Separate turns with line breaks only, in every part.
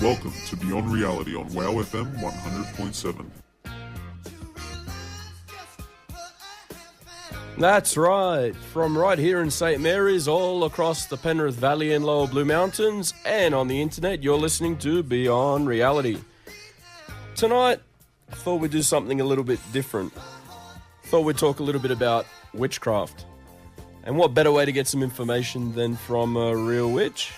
Welcome to Beyond Reality on WOW FM 100.7.
That's right, from right here in St. Mary's, all across the Penrith Valley and Lower Blue Mountains, and on the internet, you're listening to Beyond Reality. Tonight, I thought we'd do something a little bit different. Thought we'd talk a little bit about witchcraft. And what better way to get some information than from a real witch?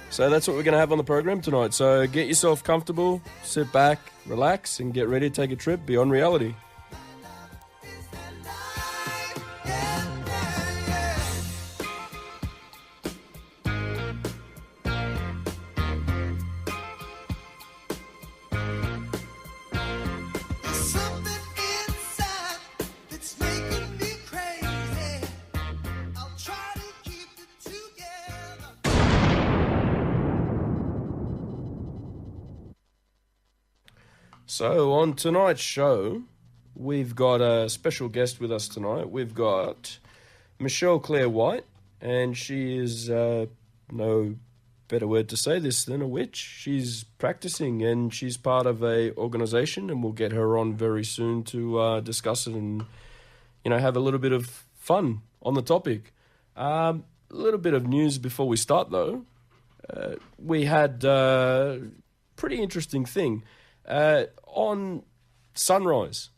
So that's what we're going to have on the program tonight. So get yourself comfortable, sit back, relax, and get ready to take a trip beyond reality. So on tonight's show, we've got a special guest with us tonight. We've got Michelle Clair White, and she is, no better word to say this than a witch. She's practicing, and she's part of a organisation, and we'll get her on very soon to discuss it and, have a little bit of fun on the topic. A little bit of news before we start, though. We had a pretty interesting thing. On sunrise,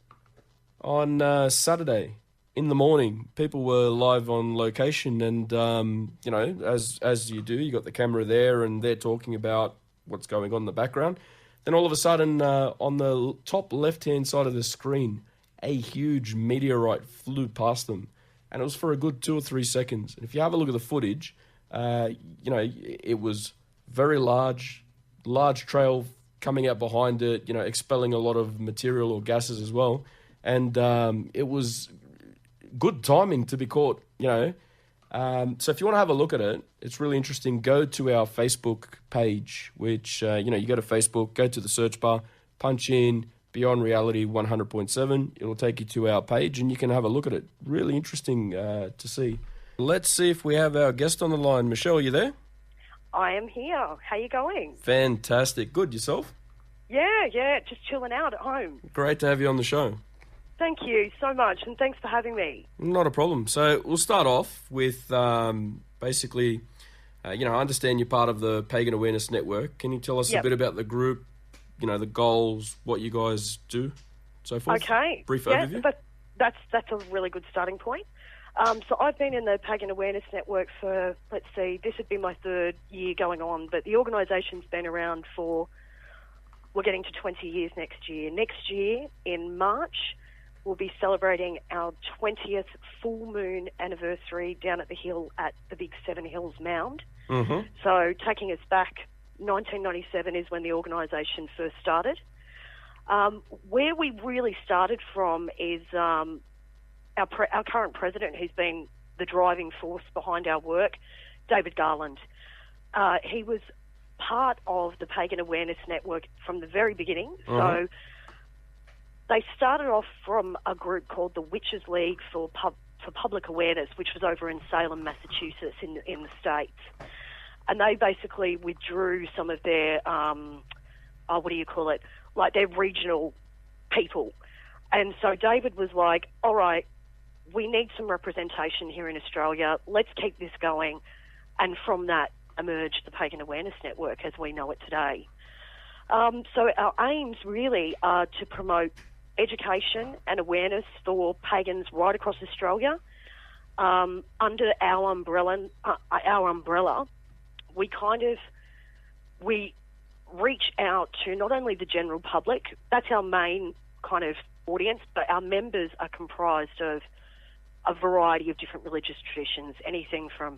on Saturday in the morning, people were live on location and, as you do, you got the camera there and they're talking about what's going on in the background. Then all of a sudden, on the top left-hand side of the screen, a huge meteorite flew past them. And it was for a good 2 or 3 seconds. And if you have a look at the footage, it was very large trail coming out behind it, expelling a lot of material or gases as well. And it was good timing to be caught, So if you want to have a look at it, it's really interesting. Go to our Facebook page, which, you go to Facebook, go to the search bar, punch in Beyond Reality 100.7. It'll take you to our page and you can have a look at it. Really interesting to see. Let's see if we have our guest on the line. Michelle, are you there?
I am here. How you going?
Fantastic. Good. Yourself?
Yeah. Just chilling out at home.
Great to have you on the show.
Thank you so much, and thanks for having me.
Not a problem. So we'll start off with basically, I understand you're part of the Pagan Awareness Network. Can you tell us a bit about the group, the goals, what you guys do, so forth?
Okay.
Brief overview?
But that's a really good starting point. So I've been in the Pagan Awareness Network for, this would be my 3rd year going on, but the organisation's been around for, we're getting to 20 years next year. Next year, in March, we'll be celebrating our 20th full moon anniversary down at the hill at the Big Seven Hills Mound. Mm-hmm. So taking us back, 1997 is when the organisation first started. Where we really started from is our current president, who's been the driving force behind our work, David Garland. He was part of the Pagan Awareness Network from the very beginning. Mm-hmm. So they started off from a group called the Witches League for Public Awareness, which was over in Salem, Massachusetts, in the States. And they basically withdrew some of their, their regional people. And so David was like, all right, we need some representation here in Australia. Let's keep this going. And from that emerged the Pagan Awareness Network as we know it today. So our aims really are to promote education and awareness for pagans right across Australia. Under our umbrella, we reach out to not only the general public, that's our main kind of audience, but our members are comprised of a variety of different religious traditions, anything from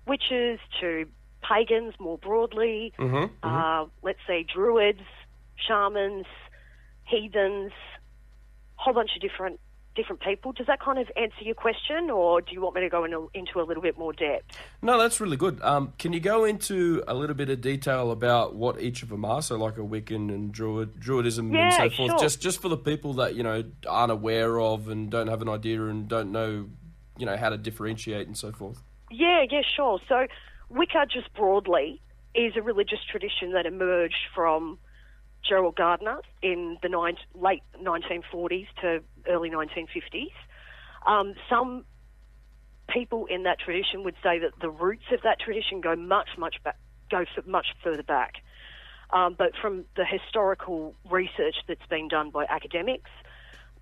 witches to pagans more broadly, let's say druids, shamans, heathens, a whole bunch of different people. Does that kind of answer your question, or do you want me to go into a little bit more depth?
No, that's really good. Can you go into a little bit of detail about what each of them are? So like a Wiccan and Druidism and so forth,
sure.
just for the people that, aren't aware of and don't have an idea and don't know, how to differentiate and so forth.
Yeah, sure. So Wicca, just broadly, is a religious tradition that emerged from Gerald Gardner in the late 1940s to early 1950s. Some people in that tradition would say that the roots of that tradition go much further back. But from the historical research that's been done by academics,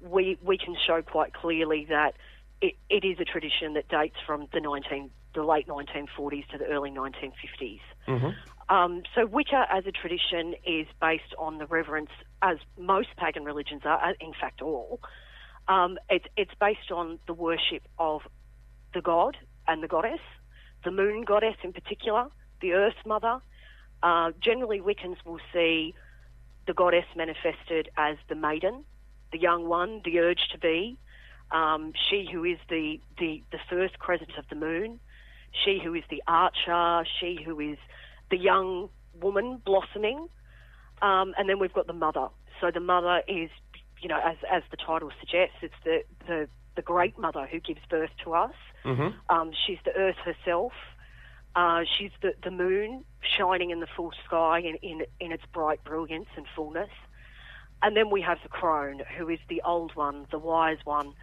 we can show quite clearly that it is a tradition that dates from the late 1940s to the early 1950s. So Wicca as a tradition is based on the reverence, as most pagan religions are, in fact all. It's based on the worship of the god and the goddess, the moon goddess in particular, the earth mother. Generally, Wiccans will see the goddess manifested as the maiden, the young one, the urge to be, she who is the first crescent of the moon, she who is the archer, she who is the young woman blossoming, and then we've got the mother. So the mother is, as the title suggests, it's the great mother who gives birth to us. She's the earth herself. She's the moon shining in the full sky in its bright brilliance and fullness. And then we have the crone, who is the old one, the wise one.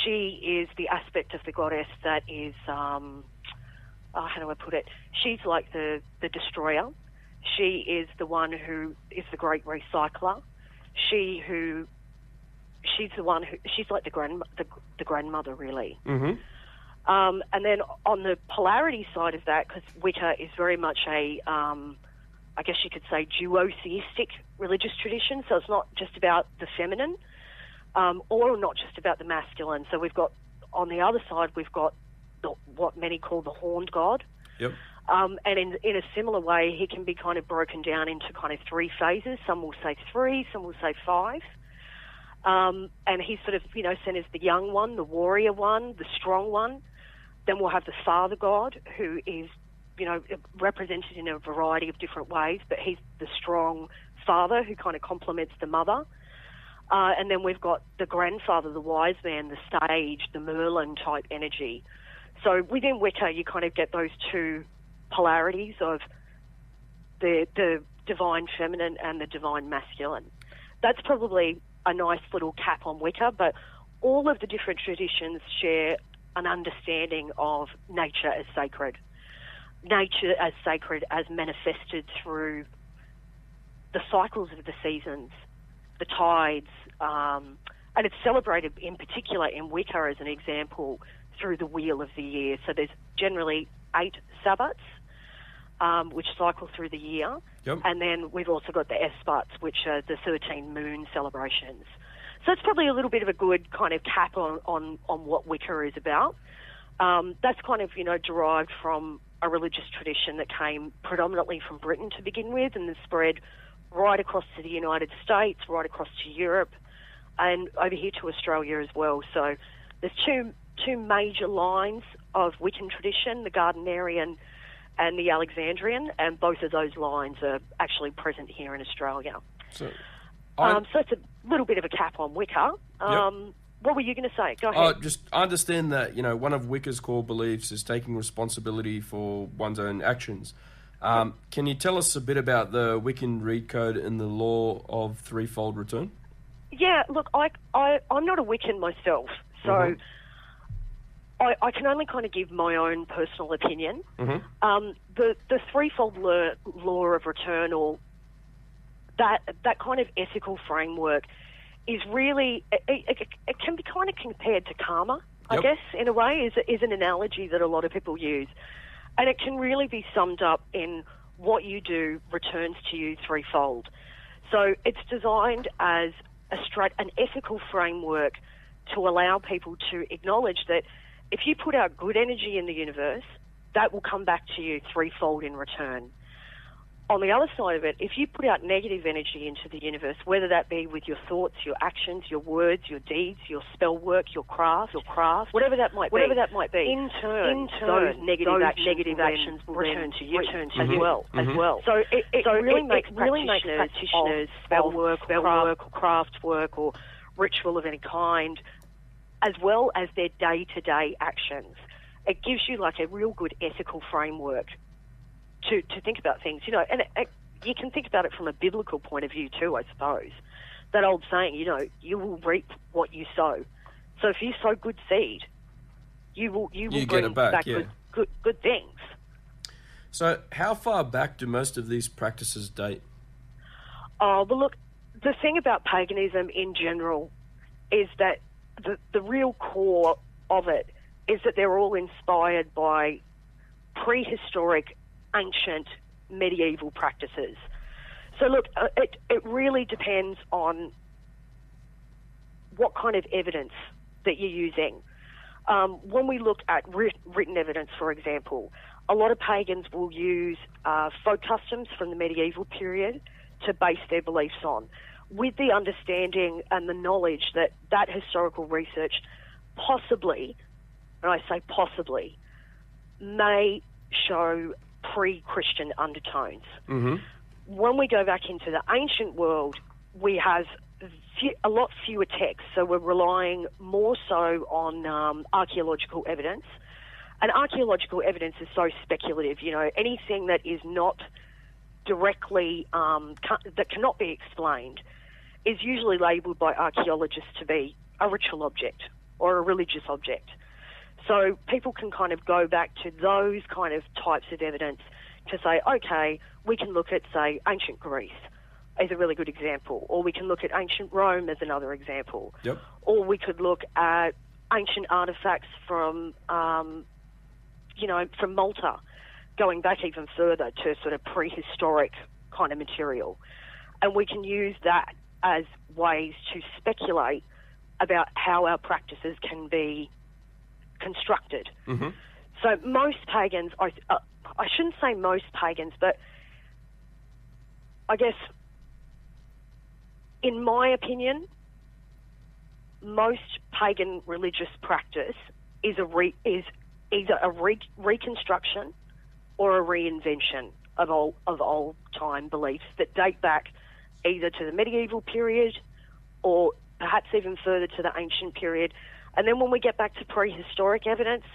She is the aspect of the goddess that is, how do I put it? She's like the destroyer. She is the one who is the great recycler. She's like the grandmother, really. And then on the polarity side of that, because Wicca is very much I guess you could say, duotheistic religious tradition. So it's not just about the feminine, or not just about the masculine. So we've got, on the other side, we've got what many call the horned god.
Yep.
And in a similar way, he can be kind of broken down into kind of three phases. Some will say 3, some will say 5. And he's sort of, seen as the young one, the warrior one, the strong one. Then we'll have the father god, who is, represented in a variety of different ways, but he's the strong father who kind of complements the mother. And then we've got the grandfather, the wise man, the sage, the Merlin type energy. So within Wicca, you kind of get those two polarities of the divine feminine and the divine masculine. That's probably a nice little cap on Wicca, but all of the different traditions share an understanding of nature as sacred. Nature as sacred as manifested through the cycles of the seasons, the tides, and it's celebrated in particular in Wicca as an example through the wheel of the year. So there's generally 8 Sabbats, which cycle through the year.
Yep.
And then we've also got the Esbats, which are the 13 moon celebrations. So it's probably a little bit of a good kind of cap on what Wicca is about. That's kind of, derived from a religious tradition that came predominantly from Britain to begin with, and then spread right across to the United States, right across to Europe, and over here to Australia as well. So there's two major lines of Wiccan tradition, the Gardnerian and the Alexandrian, and both of those lines are actually present here in Australia. So it's a little bit of a cap on Wicca.
Yep.
What were you going to say? Go ahead.
I understand that, one of Wicca's core beliefs is taking responsibility for one's own actions. Can you tell us a bit about the Wiccan read code and the law of threefold return? Yeah,
look, I'm not a Wiccan myself, so I can only kind of give my own personal opinion. The threefold law of return, or that kind of ethical framework, is really, it can be kind of compared to karma, I guess, in a way, is an analogy that a lot of people use. And it can really be summed up in what you do returns to you threefold. So it's designed as an ethical framework to allow people to acknowledge that if you put out good energy in the universe, that will come back to you threefold in return. On the other side of it, if you put out negative energy into the universe, whether that be with your thoughts, your actions, your words, your deeds, your spell work, your craft, whatever that might be, in turn those negative actions will return to you as well. So it really makes practitioners spell work, craft work, or ritual of any kind, as well as their day-to-day actions. It gives you like a real good ethical framework to think about things, you know, and you can think about it from a biblical point of view too, I suppose. That old saying, you know, you will reap what you sow. So if you sow good seed, you will
get
bring
it back, yeah.
good things.
So how far back do most of these practices date?
Oh, well, look, the thing about paganism in general is that the real core of it is that they're all inspired by prehistoric, ancient, medieval practices. So look, it really depends on what kind of evidence that you're using. When we look at written evidence, for example, a lot of pagans will use folk customs from the medieval period to base their beliefs on, with the understanding and the knowledge that that historical research possibly, and I say possibly, may show pre-Christian undertones.
Mm-hmm.
When we go back into the ancient world, we have a lot fewer texts, so we're relying more so on archaeological evidence. And archaeological evidence is so speculative, you know, anything that is not directly, that cannot be explained, is usually labelled by archaeologists to be a ritual object or a religious object. So people can kind of go back to those kind of types of evidence to say, okay, we can look at, say, ancient Greece as a really good example, or we can look at ancient Rome as another example,
Yep.
or we could look at ancient artifacts from, you know, from Malta, going back even further to sort of prehistoric kind of material. And we can use that as ways to speculate about how our practices can be constructed.
Mm-hmm.
So most pagans, I shouldn't say most pagans, but I guess in my opinion, most pagan religious practice is either a reconstruction or a reinvention of old time beliefs that date back either to the medieval period or perhaps even further to the ancient period. And then when we get back to prehistoric evidence,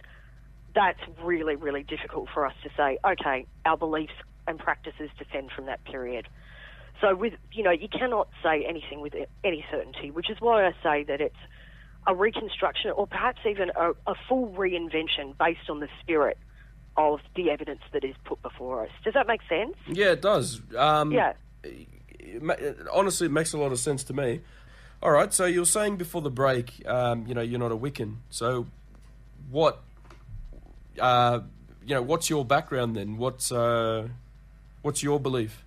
that's really, really difficult for us to say, okay, our beliefs and practices descend from that period. So with, you know, you cannot say anything with any certainty, which is why I say that it's a reconstruction or perhaps even a full reinvention based on the spirit of the evidence that is put before us. Does that make sense?
Yeah, it does.
Yeah.
Honestly, it makes a lot of sense to me. All right, so you were saying before the break, you know, you're not a Wiccan. So what, you know, what's your background then? What's your belief?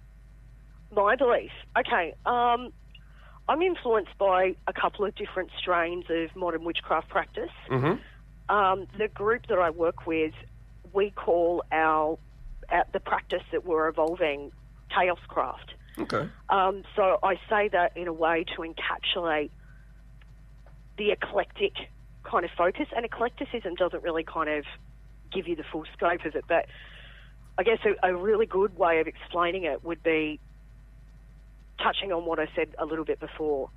My belief? Okay. I'm influenced by a couple of different strains of modern witchcraft practice.
Mm-hmm.
The group that I work with, we call the practice that we're evolving chaoscraft.
Okay.
So I say that in a way to encapsulate the eclectic kind of focus, and eclecticism doesn't really kind of give you the full scope of it, but I guess a really good way of explaining it would be touching on what I said a little bit before.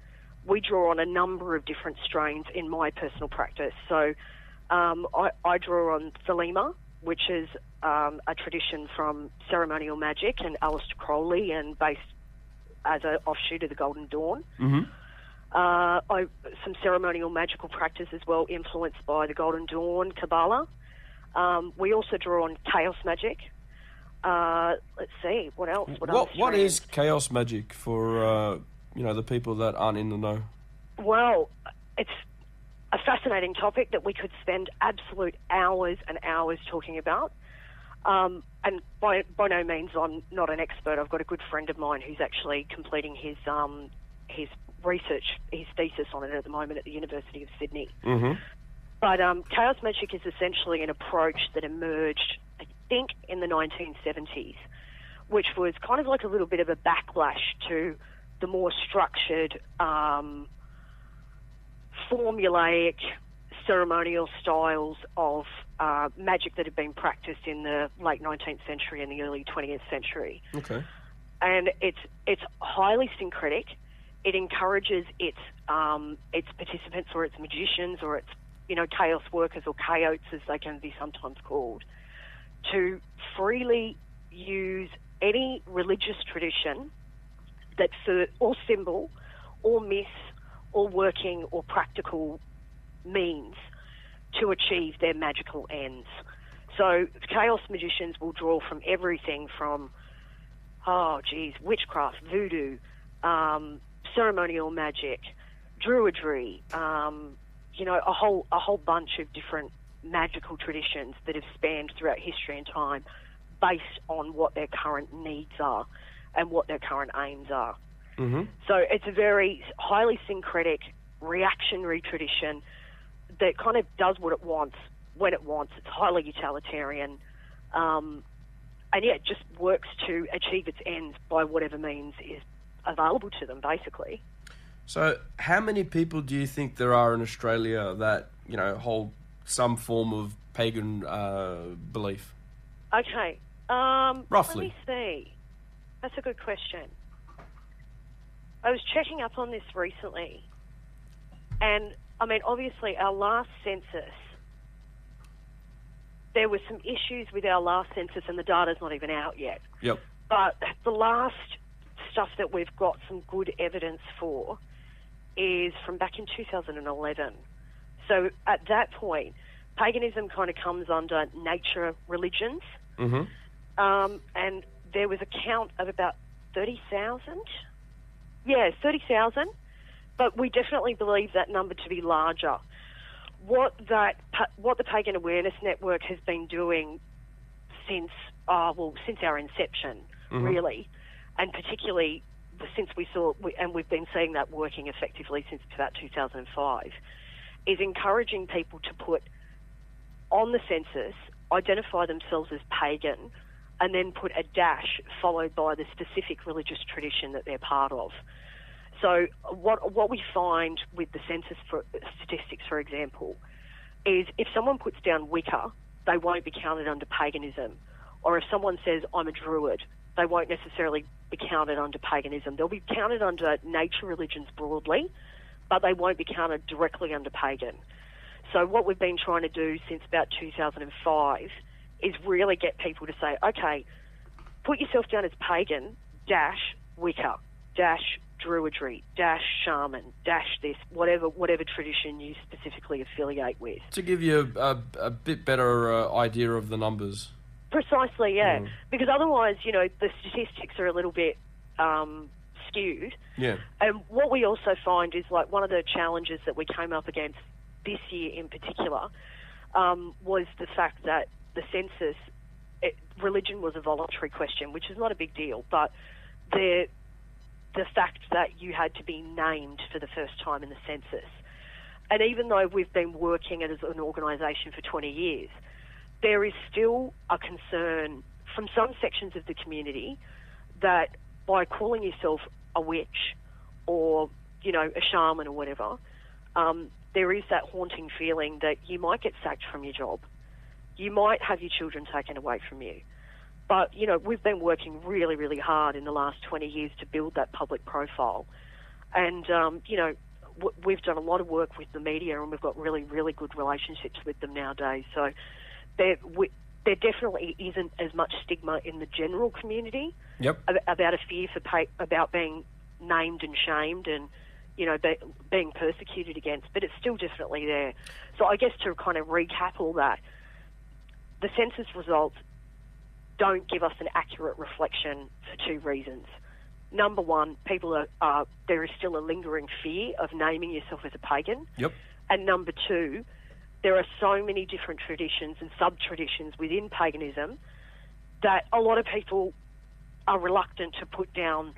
We draw on a number of different strains in my personal practice. So I draw on Thelema, which is a tradition from ceremonial magic and Aleister Crowley, and based as an offshoot of the Golden Dawn.
Mm-hmm.
Some ceremonial magical practice as well, influenced by the Golden Dawn, Kabbalah. We also draw on chaos magic. Let's see, what else?
What is chaos magic for you know, the people that aren't in the know?
Well, it's a fascinating topic that we could spend absolute hours and hours talking about. And by no means I'm not an expert. I've got a good friend of mine who's actually completing his research, his thesis on it at the moment at the University of Sydney.
Mm-hmm.
But chaos magic is essentially an approach that emerged, I think, in the 1970s, which was kind of like a little bit of a backlash to the more structured, formulaic, ceremonial styles of magic that had been practiced in the late 19th century and the early 20th century.
Okay.
And it's highly syncretic. It encourages its participants or its magicians or its, you know, chaos workers or chaotes as they can be sometimes called, to freely use any religious tradition that or symbol or myth or working or practical means to achieve their magical ends. So chaos magicians will draw from everything from, witchcraft, voodoo, ceremonial magic, druidry, a whole bunch of different magical traditions that have spanned throughout history and time based on what their current needs are and what their current aims are.
Mm-hmm.
So it's a very highly syncretic, reactionary tradition that kind of does what it wants when it wants. It's highly utilitarian. It just works to achieve its ends by whatever means is available to them, basically.
So how many people do you think there are in Australia that, hold some form of pagan belief?
Okay.
Roughly.
Let me see. That's a good question. I was checking up on this recently, and, obviously our last census, there were some issues with our last census, and the data's not even out yet.
Yep.
But the last stuff that we've got some good evidence for is from back in 2011. So at that point, paganism kind of comes under nature religions.
Mm-hmm.
And there was a count of about 30,000. Yeah, 30,000. But we definitely believe that number to be larger. What the Pagan Awareness Network has been doing since our inception,
mm-hmm.
really, and particularly since we've been seeing that working effectively since about 2005, is encouraging people to put on the census, identify themselves as pagan, and then put a dash followed by the specific religious tradition that they're part of. So what we find with the census statistics, for example, is if someone puts down Wicca, they won't be counted under paganism. Or if someone says, I'm a druid, they won't necessarily be counted under paganism. They'll be counted under nature religions broadly, but they won't be counted directly under pagan. So what we've been trying to do since about 2005 is really get people to say, okay, put yourself down as pagan, dash Wicca, dash druidry, dash shaman, dash this, whatever tradition you specifically affiliate with.
To give you a bit better idea of the numbers.
Precisely, yeah. Because otherwise, the statistics are a little bit skewed.
Yeah.
And what we also find is, like, one of the challenges that we came up against this year in particular was the fact that the census, religion was a voluntary question, which is not a big deal, but the fact that you had to be named for the first time in the census. And even though we've been working as an organisation for 20 years, there is still a concern from some sections of the community that by calling yourself a witch or, a shaman or whatever, there is that haunting feeling that you might get sacked from your job. You might have your children taken away from you. But, we've been working really, really hard in the last 20 years to build that public profile. And, we've done a lot of work with the media, and we've got really, really good relationships with them nowadays. So there definitely isn't as much stigma in the general community about a fear about being named and shamed and, being persecuted against. But it's still definitely there. So I guess to kind of recap all that, the census results don't give us an accurate reflection for two reasons. Number one, there is still a lingering fear of naming yourself as a pagan.
Yep.
And number two, there are so many different traditions and sub-traditions within paganism that a lot of people are reluctant to put down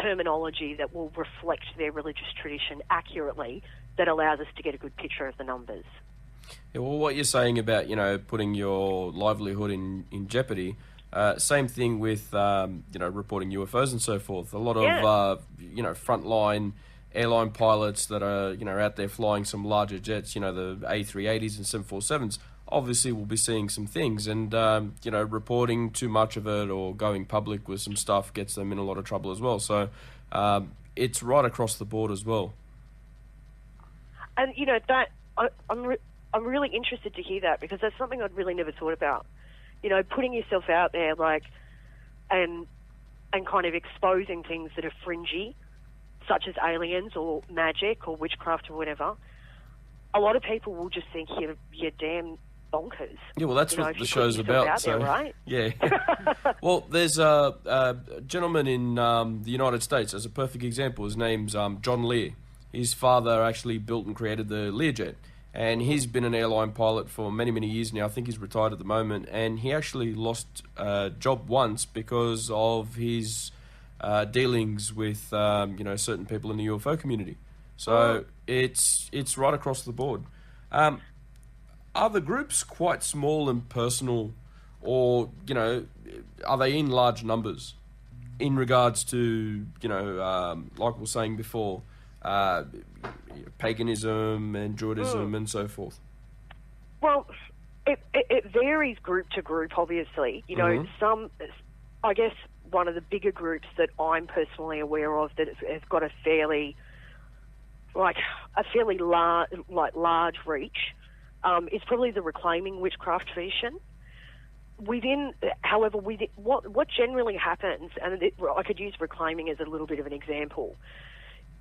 terminology that will reflect their religious tradition accurately, that allows us to get a good picture of the numbers.
Yeah, well, what you're saying about, putting your livelihood in jeopardy, same thing with, reporting UFOs and so forth. A lot of, frontline airline pilots that are, out there flying some larger jets, the A380s and 747s, obviously will be seeing some things. And, reporting too much of it or going public with some stuff gets them in a lot of trouble as well. So it's right across the board as well.
And, I'm really interested to hear that, because that's something I'd really never thought about. Putting yourself out there, like, and kind of exposing things that are fringy, such as aliens or magic or witchcraft or whatever, a lot of people will just think you're damn bonkers.
Yeah, well, that's what the show's about.
Out there, right?
Yeah. Well, there's a gentleman in the United States as a perfect example. His name's John Lear. His father actually built and created the Learjet, and he's been an airline pilot for many, many years now. I think he's retired at the moment, and he actually lost a job once because of his dealings with certain people in the UFO community. So it's right across the board. Are the groups quite small and personal, or are they in large numbers in regards to like we were saying before, paganism and Druidism and so forth?
Well, it varies group to group, obviously. Some, I guess, one of the bigger groups that I'm personally aware of that has got a fairly large reach is probably the Reclaiming Witchcraft tradition. However, what generally happens, and I could use Reclaiming as a little bit of an example.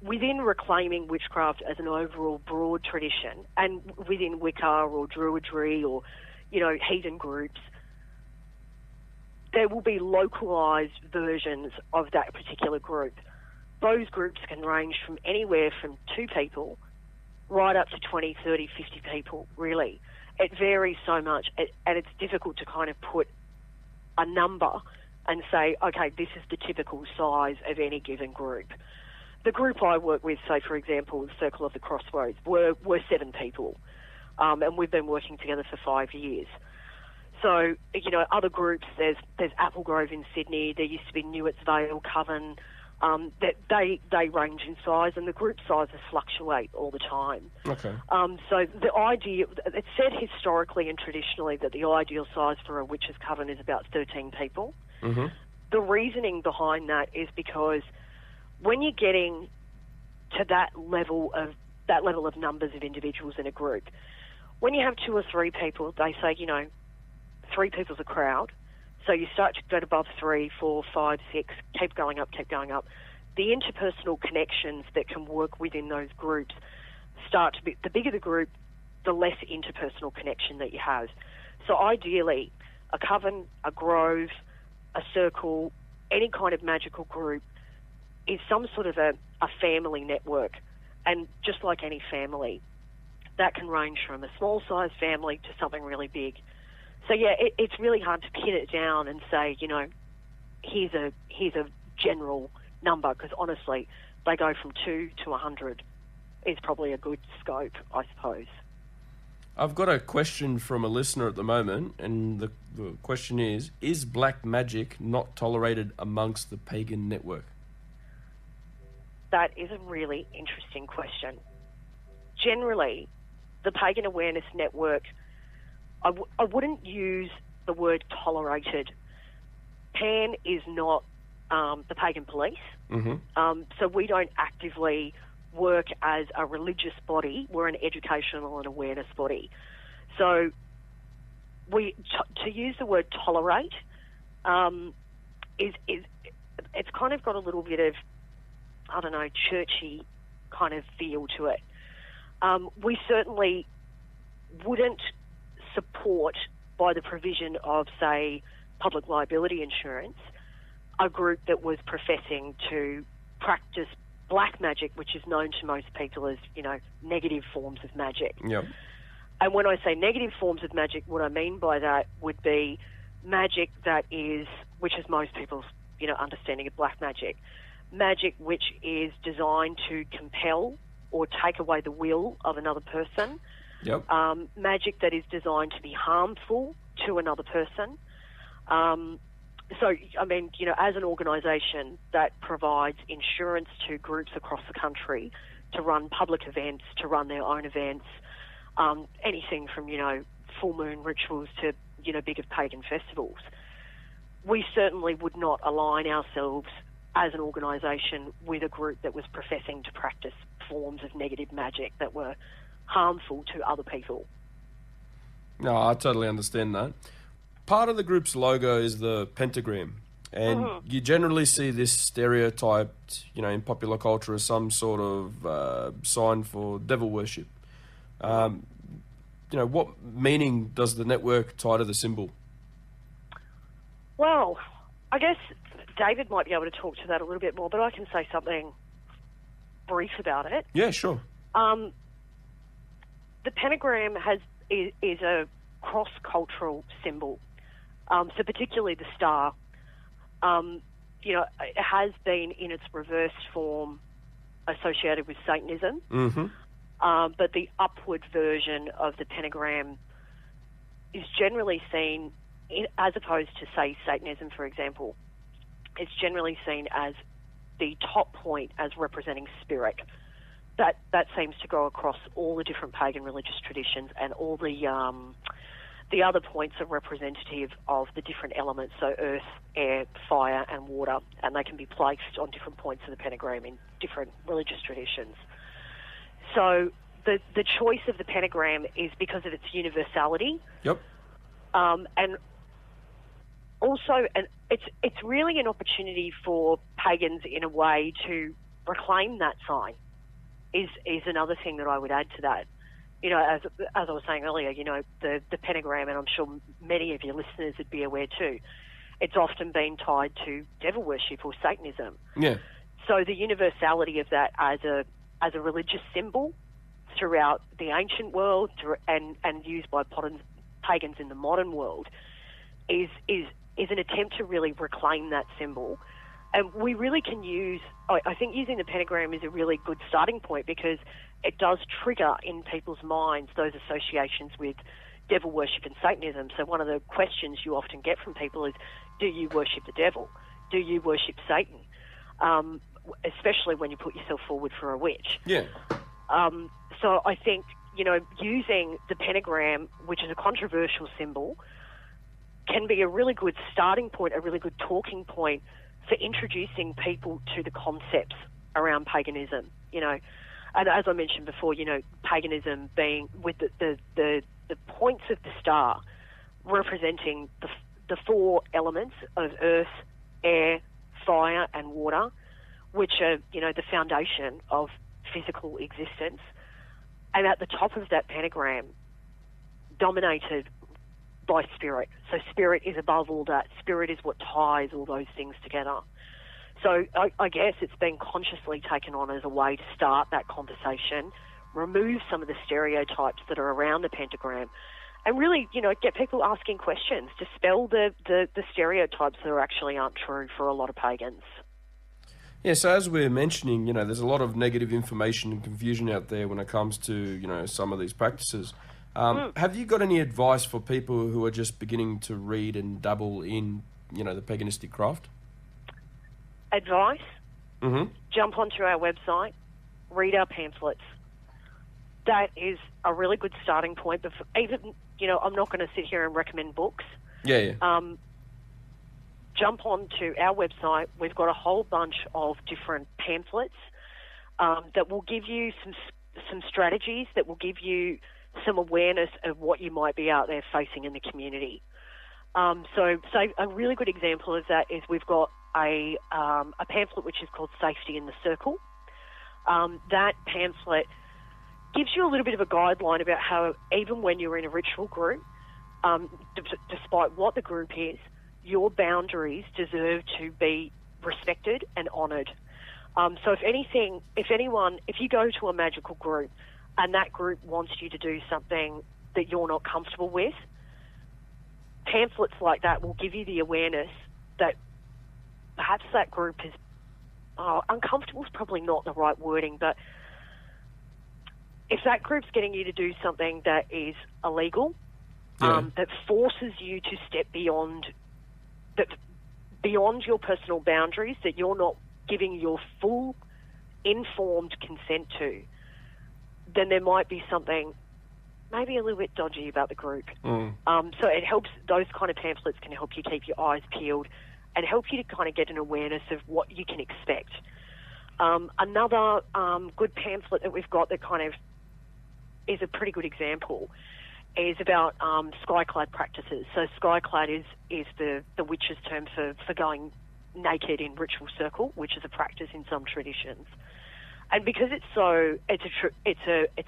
Within Reclaiming Witchcraft as an overall broad tradition, and within Wicca or Druidry or, heathen groups, there will be localised versions of that particular group. Those groups can range from anywhere from 2 people right up to 20, 30, 50 people, really. It varies so much, and it's difficult to kind of put a number and say, okay, this is the typical size of any given group. The group I work with, say, for example, the Circle of the Crossroads, we're 7 people, and we've been working together for 5 years. So, other groups, there's Applegrove in Sydney, there used to be Newart's Vale, Coven, that they range in size, and the group sizes fluctuate all the time.
Okay.
So the idea, it's said historically and traditionally that the ideal size for a witch's coven is about 13 people.
Mm-hmm.
The reasoning behind that is because when you're getting to that level of numbers of individuals in a group, when you have 2 or 3 people, they say, 3 people's a crowd. So you start to get above 3, 4, 5, 6, keep going up. The interpersonal connections that can work within those groups start to be, the bigger the group, the less interpersonal connection that you have. So ideally, a coven, a grove, a circle, any kind of magical group is some sort of a family network. And just like any family, that can range from a small-sized family to something really big. So yeah, it's really hard to pin it down and say, here's a general number, because honestly, they go from 2 to 100 is probably a good scope, I suppose.
I've got a question from a listener at the moment, and the question is black magic not tolerated amongst the pagan network?
That is a really interesting question. Generally, the Pagan Awareness Network, I wouldn't use the word tolerated. PAN is not the pagan police.
Mm-hmm.
So we don't actively work as a religious body. We're an educational and awareness body. So to use the word tolerate is it's kind of got a little bit of, I don't know, churchy kind of feel to it. We certainly wouldn't support, by the provision of, say, public liability insurance, a group that was professing to practice black magic, which is known to most people as, negative forms of magic.
Yep.
And when I say negative forms of magic, what I mean by that would be magic that is, which is most people's, understanding of black magic which is designed to compel or take away the will of another person.
Yep.
Magic that is designed to be harmful to another person. So, I mean, as an organisation that provides insurance to groups across the country to run public events, to run their own events, anything from, full moon rituals to, bigger pagan festivals, we certainly would not align ourselves as an organisation with a group that was professing to practice forms of negative magic that were harmful to other people.
No, I totally understand that. Part of the group's logo is the pentagram. And you generally see this stereotyped, in popular culture as some sort of sign for devil worship. What meaning does the network tie to the symbol?
Well, I guess David might be able to talk to that a little bit more, but I can say something brief about it.
Yeah, sure.
The pentagram is a cross-cultural symbol. So particularly the star, it has been in its reversed form associated with Satanism. But the upward version of the pentagram is generally seen, as opposed to, say, Satanism, for example, it's generally seen as the top point as representing spirit. That seems to go across all the different pagan religious traditions, and all the other points are representative of the different elements, so earth, air, fire, and water, and they can be placed on different points of the pentagram in different religious traditions. So the choice of the pentagram is because of its universality.
Yep.
And also, it's really an opportunity for pagans, in a way, to reclaim that sign. Is another thing that I would add to that. As I was saying earlier, the pentagram, and I'm sure many of your listeners would be aware too, it's often been tied to devil worship or Satanism.
Yeah.
So the universality of that as a religious symbol throughout the ancient world and used by pagans in the modern world is an attempt to really reclaim that symbol. And we really can I think using the pentagram is a really good starting point, because it does trigger in people's minds those associations with devil worship and Satanism. So one of the questions you often get from people is, do you worship the devil? Do you worship Satan? Especially when you put yourself forward for a witch.
Yeah.
So I think, using the pentagram, which is a controversial symbol, can be a really good starting point, a really good talking point for introducing people to the concepts around paganism, And as I mentioned before, paganism being with the points of the star representing the four elements of earth, air, fire, and water, which are, the foundation of physical existence. And at the top of that pentagram, dominated by spirit. So spirit is above all that. Spirit is what ties all those things together. So I guess it's been consciously taken on as a way to start that conversation, remove some of the stereotypes that are around the pentagram, and really, get people asking questions, dispel the stereotypes that actually aren't true for a lot of pagans.
Yeah, so as we're mentioning, there's a lot of negative information and confusion out there when it comes to, some of these practices. Have you got any advice for people who are just beginning to read and dabble in, the paganistic craft?
Advice?
Mm-hmm.
Jump onto our website, read our pamphlets. That is a really good starting point. But even, I'm not going to sit here and recommend books.
Yeah.
Jump onto our website. We've got a whole bunch of different pamphlets that will give you some strategies, that will give you some awareness of what you might be out there facing in the community. So a really good example of that is we've got a pamphlet which is called Safety in the Circle. That pamphlet gives you a little bit of a guideline about how, even when you're in a ritual group, despite what the group is, your boundaries deserve to be respected and honoured. So if you go to a magical group and that group wants you to do something that you're not comfortable with, pamphlets like that will give you the awareness that perhaps that group is uncomfortable is probably not the right wording, but if that group's getting you to do something that is illegal, that forces you to step beyond your personal boundaries, that you're not giving your full informed consent to, then there might be something maybe a little bit dodgy about the group. So it helps, those kind of pamphlets can help you keep your eyes peeled and help you to kind of get an awareness of what you can expect. Another good pamphlet that we've got that kind of is a pretty good example is about skyclad practices. So skyclad is the witch's term for going naked in ritual circle, which is a practice in some traditions. And because it's a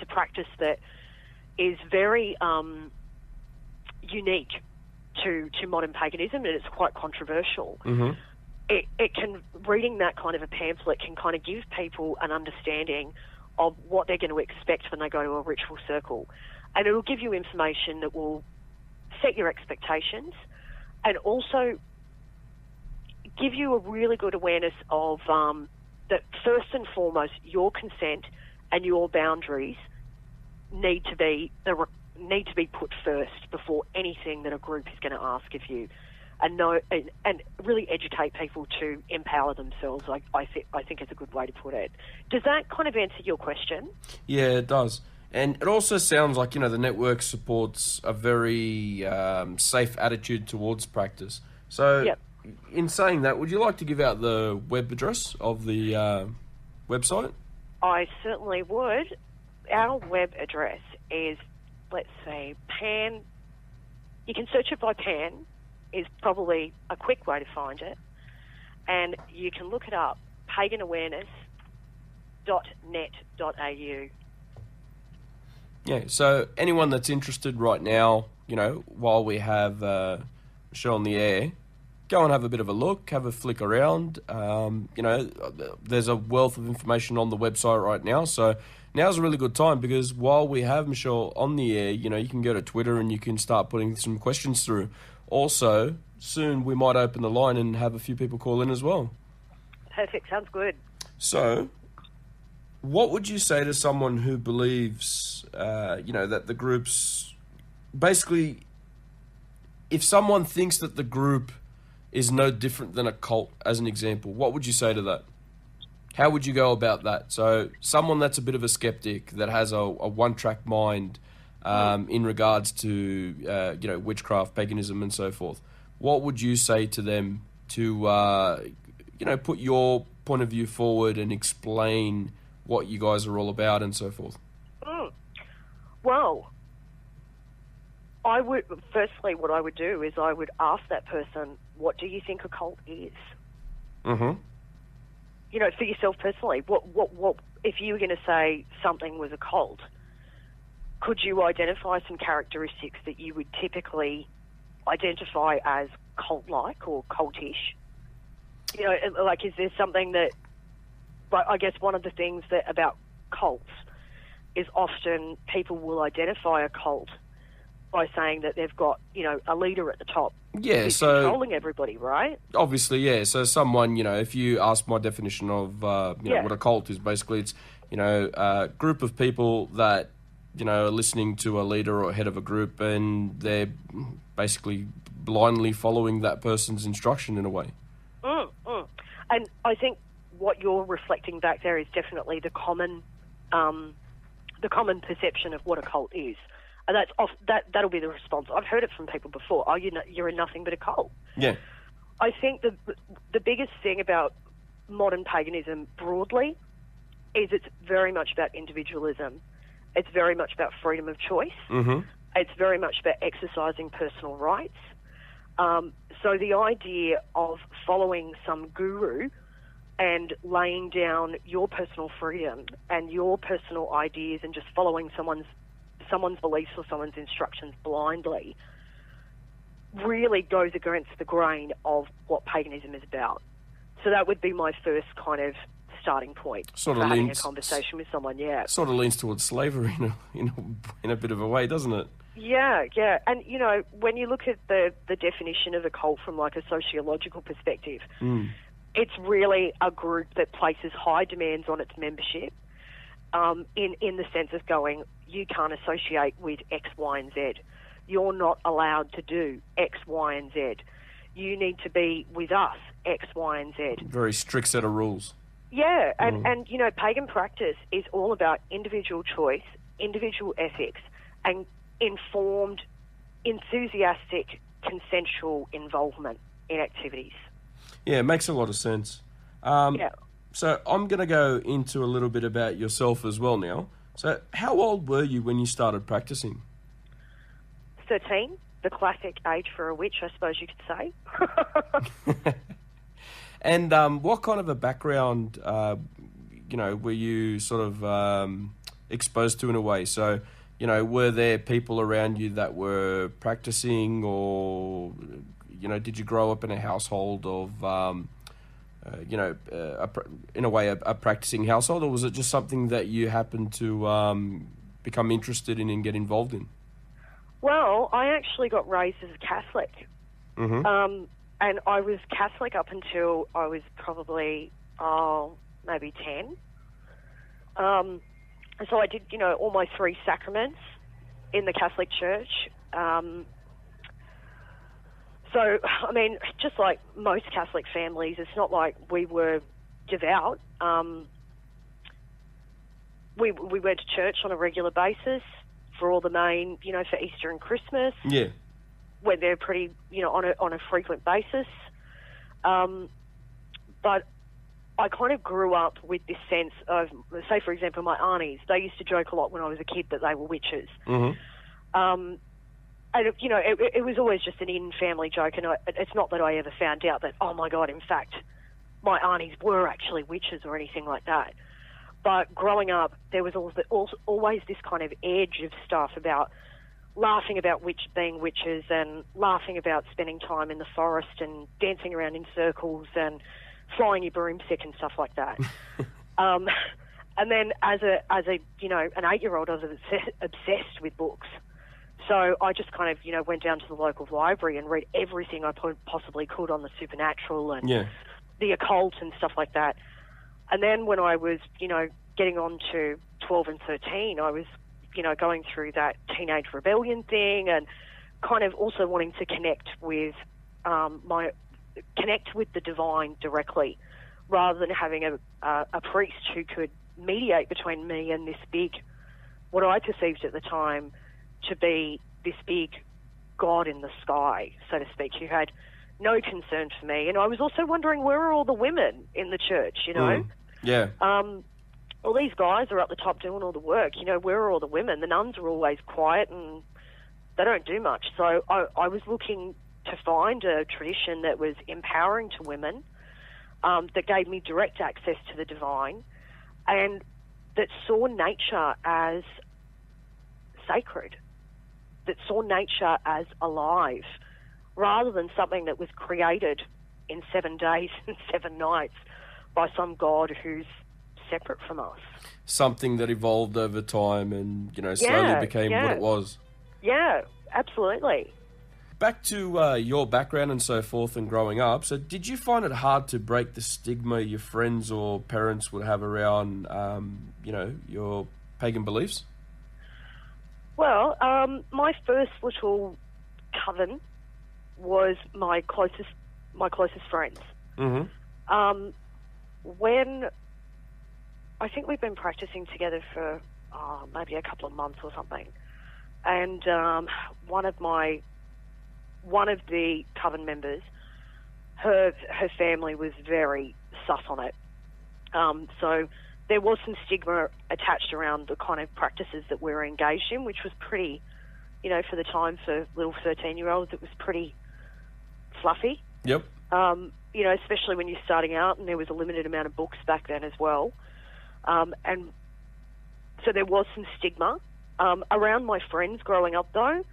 practice that is very unique to modern paganism, and it's quite controversial.
Mm-hmm.
It can, reading that kind of a pamphlet can kind of give people an understanding of what they're going to expect when they go to a ritual circle. And it'll give you information that will set your expectations and also give you a really good awareness of that first and foremost, your consent and your boundaries need to be put first before anything that a group is going to ask of you, and really educate people to empower themselves. I think is a good way to put it. Does that kind of answer your question? Yeah,
it does. And it also sounds like, the network supports a very safe attitude towards practice. So,
yep.
In saying that, would you like to give out the web address of the website?
I certainly would. Our web address is, let's see, Pan. You can search it by Pan, is probably a quick way to find it. And you can look it up, paganawareness.net.au.
Yeah, so anyone that's interested right now, while we have Michelle on the air, go and have a bit of a look, have a flick around. There's a wealth of information on the website right now, so now's a really good time, because while we have Michelle on the air, you can go to Twitter and you can start putting some questions through. Also, soon we might open the line and have a few people call in as well.
Perfect, sounds good.
So, what would you say to someone who believes, that the group's... Basically, if someone thinks that the group is no different than a cult, as an example, what would you say to that? How would you go about that? So someone that's a bit of a skeptic, that has a one-track mind in regards to, witchcraft, paganism, and so forth, what would you say to them to, put your point of view forward and explain what you guys are all about and so forth?
Well, firstly, what I would do is I would ask that person, what do you think a cult is?
Mm-hmm.
For yourself personally, what if you were going to say something was a cult, could you identify some characteristics that you would typically identify as cult-like or cultish? Is there something that... But I guess one of the things about cults is often people will identify a cult by saying that they've got, a leader at the top.
Yeah,
who's
so...
controlling everybody, right?
Obviously, yeah. So someone, if you ask my definition of, what a cult is, basically it's, a group of people that, are listening to a leader or head of a group, and they're basically blindly following that person's instruction in a way.
And I think what you're reflecting back there is definitely the common perception of what a cult is. And that'll be the response. I've heard it from people before. Oh, you're in nothing but a cult.
Yeah.
I think the biggest thing about modern paganism broadly is it's very much about individualism. It's very much about freedom of choice.
Mm-hmm.
It's very much about exercising personal rights. So the idea of following some guru and laying down your personal freedom and your personal ideas and just following someone's beliefs or someone's instructions blindly really goes against the grain of what paganism is about. So that would be my first kind of starting point for having a conversation with someone. Yeah,
sort of leans towards slavery in a bit of a way, doesn't it?
Yeah. And when you look at the definition of a cult from like a sociological perspective, it's really a group that places high demands on its membership. In the sense of going, you can't associate with X, Y, and Z. You're not allowed to do X, Y, and Z. You need to be with us, X, Y, and Z.
Very strict set of rules.
Yeah, and pagan practice is all about individual choice, individual ethics, and informed, enthusiastic, consensual involvement in activities.
Yeah, it makes a lot of sense.
Yeah.
So I'm going to go into a little bit about yourself as well now. So how old were you when you started practicing?
13, the classic age for a witch, I suppose you could say.
And what kind of a background, were you sort of exposed to in a way? So, were there people around you that were practicing, or, did you grow up in a household of, in a way, a practicing household, or was it just something that you happened to become interested in and get involved in?
Well, I actually got raised as a Catholic.
Mm-hmm.
And I was Catholic up until I was probably, maybe 10. And so I did, all my 3 sacraments in the Catholic Church. So, I mean, just like most Catholic families, it's not like we were devout. We went to church on a regular basis for all the main, for Easter and Christmas.
Yeah.
Went there pretty, on a frequent basis. But I kind of grew up with this sense of, say, for example, my aunties, they used to joke a lot when I was a kid that they were witches.
Mm-hmm.
And, it was always just an in-family joke, and it's not that I ever found out that, oh, my God, in fact, my aunties were actually witches or anything like that. But growing up, there was always this kind of edge of stuff about laughing about being witches and laughing about spending time in the forest and dancing around in circles and flying your broomstick and stuff like that. And then as a an 8-year-old, I was obsessed with books. So I just kind of, went down to the local library and read everything I possibly could on the supernatural and the occult and stuff like that. And then when I was, getting on to 12 and 13, I was, going through that teenage rebellion thing and kind of also wanting to connect with the divine directly, rather than having a priest who could mediate between me and this big, what I perceived at the time to be this big God in the sky, so to speak, who had no concern for me. And I was also wondering, where are all the women in the church,
Yeah.
All these guys are up the top doing all the work, where are all the women? The nuns are always quiet and they don't do much. So I was looking to find a tradition that was empowering to women, that gave me direct access to the divine, and that saw nature as sacred, that saw nature as alive, rather than something that was created in 7 days and 7 nights by some God who's separate from us.
Something that evolved over time and, slowly became what it was.
Yeah, absolutely.
Back to your background and so forth and growing up, so did you find it hard to break the stigma your friends or parents would have around, your pagan beliefs?
Well, my first little coven was my closest friends.
Mm-hmm.
When I think we've been practicing together for maybe a couple of months or something, and one of the coven members, her family was very sus on it. So there was some stigma attached around the kind of practices that we were engaged in, which was pretty, for the time, for little 13-year-olds, it was pretty fluffy.
Yep.
Especially when you're starting out, and there was a limited amount of books back then as well. And so there was some stigma. Around my friends growing up, though,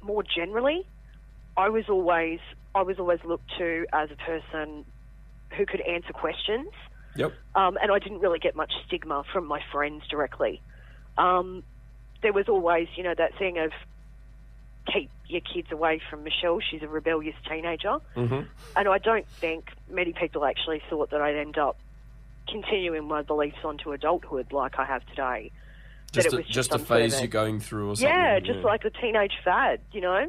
more generally, I was always looked to as a person who could answer questions.
Yep.
And I didn't really get much stigma from my friends directly. There was always, that thing of keep your kids away from Michelle. She's a rebellious teenager.
Mm-hmm.
And I don't think many people actually thought that I'd end up continuing my beliefs onto adulthood like I have today.
Just a phase you're going through or something.
Yeah, just like a teenage fad, So,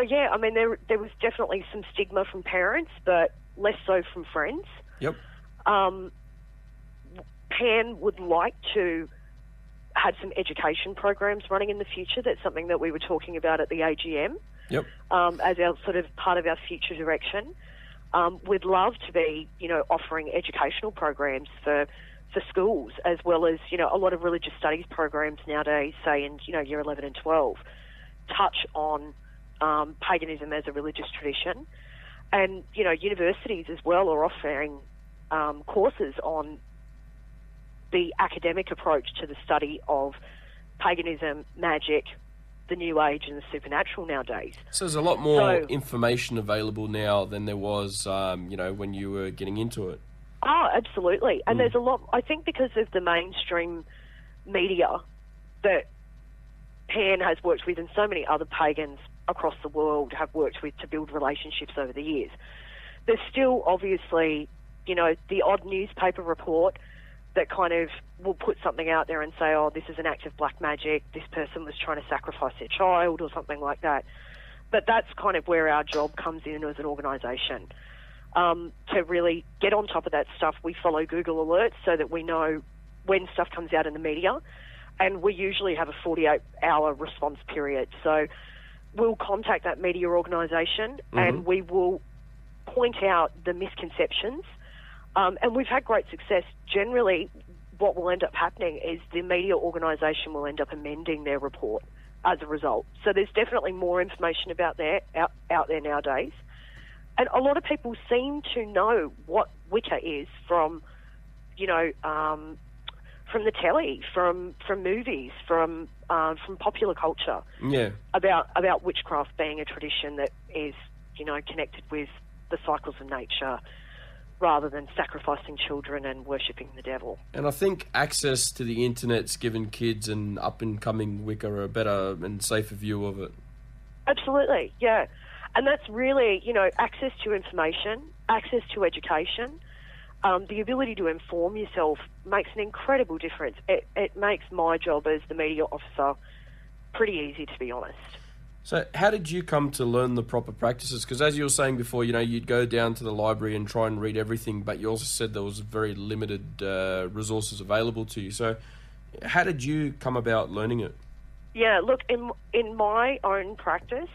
yeah, I mean, there was definitely some stigma from parents, but less so from friends.
Yep.
Pan would like to had some education programs running in the future. That's something that we were talking about at the AGM.
Yep.
As our sort of part of our future direction. We'd love to be, offering educational programs for schools, as well as, a lot of religious studies programs nowadays, say in, year 11 and 12, touch on paganism as a religious tradition. And, you know, universities as well are offering courses on the academic approach to the study of paganism, magic, the New Age and the supernatural nowadays.
So there's a lot more information available now than there was, you know, when you were getting into it.
Oh, absolutely. And there's a lot, I think because of the mainstream media that Pan has worked with and so many other pagans across the world have worked with to build relationships over the years. There's still obviously, you know, the odd newspaper report that kind of will put something out there and say, oh, this is an act of black magic, this person was trying to sacrifice their child or something like that. But that's kind of where our job comes in as an organisation. To really get on top of that stuff, we follow Google alerts so that we know when stuff comes out in the media, and we usually have a 48-hour response period. So we'll contact that media organisation and we will point out the misconceptions. And we've had great success. Generally, what will end up happening is the media organisation will end up amending their report as a result. So there's definitely more information about out there nowadays. And a lot of people seem to know what Wicca is from, you know, from the telly, from movies, from popular culture.
Yeah.
About witchcraft being a tradition that is, you know, connected with the cycles of nature, rather than sacrificing children and worshipping the devil.
And I think access to the internet's given kids and up-and-coming Wicca a better and safer view of it.
Absolutely, yeah. And that's really, you know, access to information, access to education, the ability to inform yourself makes an incredible difference. It makes my job as the media officer pretty easy, to be honest.
So how did you come to learn the proper practices? Because as you were saying before, you know, you'd go down to the library and try and read everything, but you also said there was very limited resources available to you. So how did you come about learning it?
Yeah, look, in my own practice,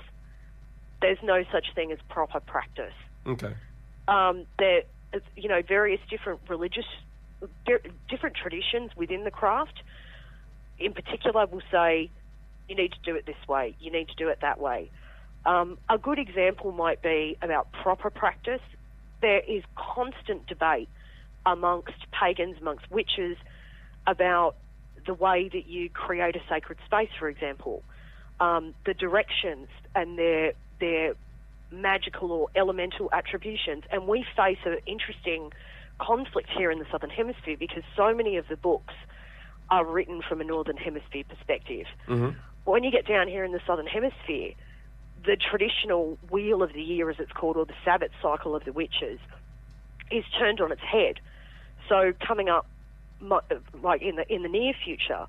there's no such thing as proper practice.
Okay.
There, you know, various different different traditions within the craft, in particular, will say, you need to do it this way, you need to do it that way. A good example might be about proper practice. There is constant debate amongst pagans, amongst witches, about the way that you create a sacred space, for example. The directions and their magical or elemental attributions. And we face an interesting conflict here in the Southern Hemisphere because so many of the books are written from a Northern Hemisphere perspective.
Mm-hmm.
When you get down here in the Southern Hemisphere, the traditional wheel of the year, as it's called, or the Sabbath cycle of the witches, is turned on its head. So coming up, like in the near future,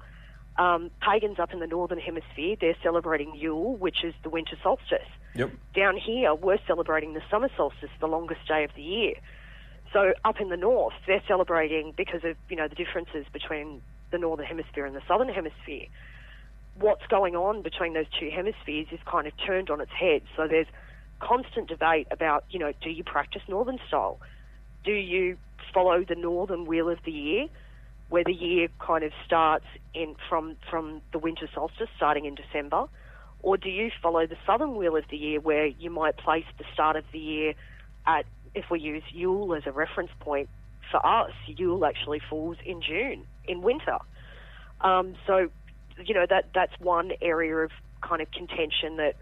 pagans up in the Northern Hemisphere, they're celebrating Yule, which is the winter solstice.
Yep.
Down here, we're celebrating the summer solstice, the longest day of the year. So up in the north, they're celebrating, because of, you know, the differences between the Northern Hemisphere and the Southern Hemisphere, what's going on between those two hemispheres is kind of turned on its head. So there's constant debate about, you know, do you practice Northern style? Do you follow the Northern wheel of the year, where the year kind of starts from the winter solstice, starting in December? Or do you follow the Southern wheel of the year, where you might place the start of the year at, if we use Yule as a reference point, for us, Yule actually falls in June, in winter. So, you know, that's one area of kind of contention that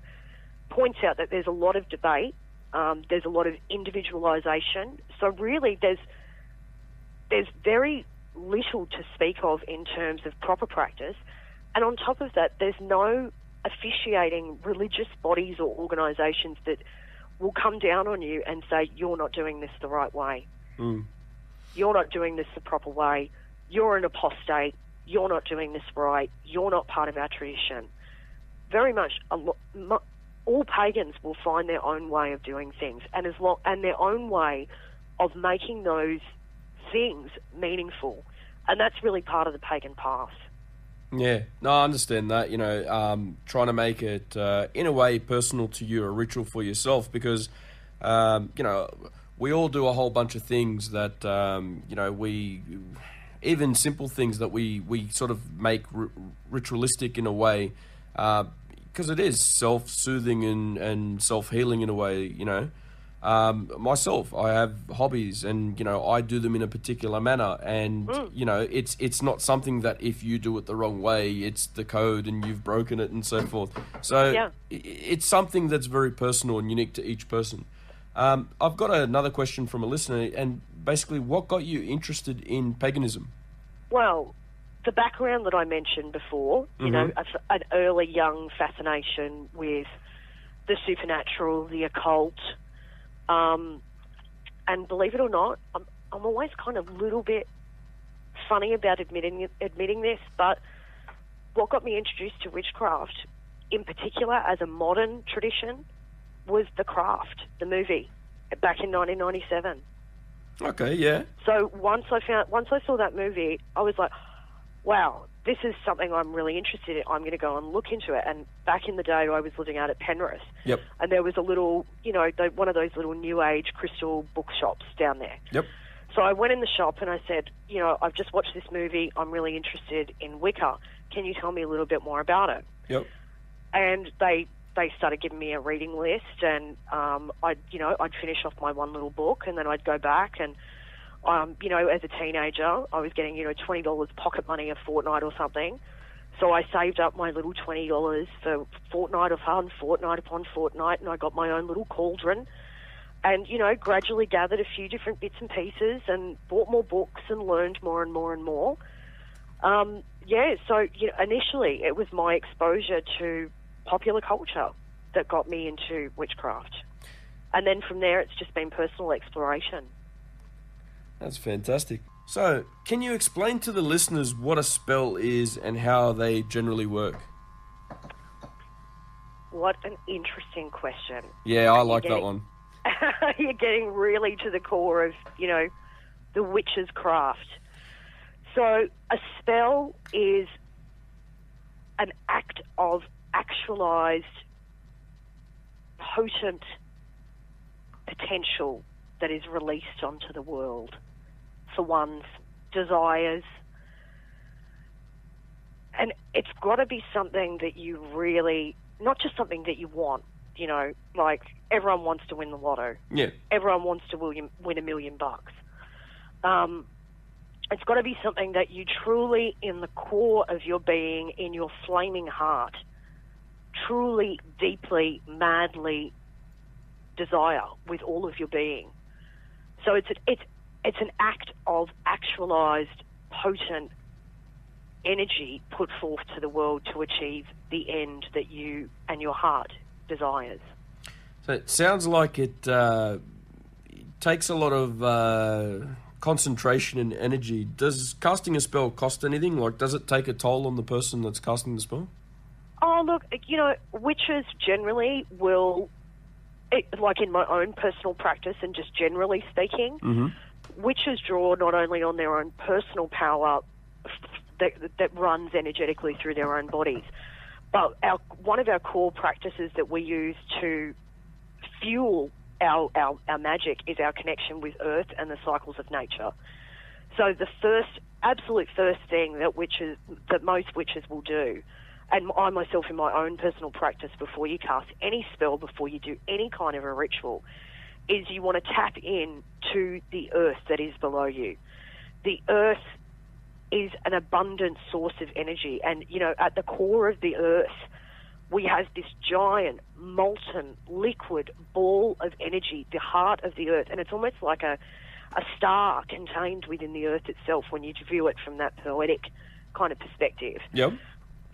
points out that there's a lot of debate, there's a lot of individualisation. So really there's very little to speak of in terms of proper practice. And on top of that, there's no officiating religious bodies or organisations that will come down on you and say, you're not doing this the right way.
Mm.
You're not doing this the proper way. You're an apostate. You're not doing this right. You're not part of our tradition. Very much, all pagans will find their own way of doing things, and their own way of making those things meaningful, and that's really part of the pagan path.
Yeah, no, I understand that. You know, trying to make it in a way personal to you, a ritual for yourself, because you know, we all do a whole bunch of things that you know, even simple things that we sort of make ritualistic in a way, because it is self-soothing and self-healing in a way, you know. Myself, I have hobbies, and, you know, I do them in a particular manner, and, you know, it's not something that if you do it the wrong way, it's the code and you've broken it and so forth. So it's something that's very personal and unique to each person. I've got another question from a listener, and basically, what got you interested in paganism?
Well, the background that I mentioned before, you know, an early young fascination with the supernatural, the occult, and believe it or not, I'm always kind of a little bit funny about admitting this, but what got me introduced to witchcraft, in particular as a modern tradition, was The Craft, the movie, back in 1997.
Okay, yeah.
So once I saw that movie, I was like, wow, this is something I'm really interested in. I'm going to go and look into it. And back in the day, I was living out at Penrith.
Yep.
And there was a little, you know, one of those little New Age crystal bookshops down there.
Yep.
So I went in the shop and I said, you know, I've just watched this movie. I'm really interested in Wicca. Can you tell me a little bit more about it?
Yep.
And they started giving me a reading list, and I'd finish off my one little book, and then I'd go back and, you know, as a teenager, I was getting, you know, $20 pocket money a fortnight or something. So I saved up my little $20 for fortnight upon fortnight, and I got my own little cauldron, and, you know, gradually gathered a few different bits and pieces and bought more books and learned more and more and more. So, you know, initially it was my exposure to popular culture that got me into witchcraft. And then from there, it's just been personal exploration.
That's fantastic. So, can you explain to the listeners what a spell is and how they generally work?
What an interesting question.
Yeah, I like that one.
You're getting really to the core of, you know, the witch's craft. So, a spell is an act of actualized, potent potential that is released onto the world for one's desires. And it's got to be something that you really, not just something that you want, you know, like everyone wants to win the lotto.
Yeah.
Everyone wants to win $1 million. It's got to be something that you truly, in the core of your being, in your flaming heart, truly, deeply, madly desire with all of your being. So it's an act of actualized, potent energy put forth to the world to achieve the end that you and your heart desires.
So it sounds like it takes a lot of concentration and energy. Does casting a spell cost anything? Like, does it take a toll on the person that's casting the spell?
Oh, look, you know, witches generally will, like in my own personal practice and just generally speaking, witches draw not only on their own personal power that runs energetically through their own bodies, but one of our core practices that we use to fuel our magic is our connection with earth and the cycles of nature. So the absolute first thing that most witches will do, and I myself in my own personal practice before you cast any spell, before you do any kind of a ritual, is you want to tap in to the earth that is below you. The earth is an abundant source of energy, and, you know, at the core of the earth, we have this giant, molten, liquid ball of energy, the heart of the earth, and it's almost like a star contained within the earth itself when you view it from that poetic kind of perspective.
Yep.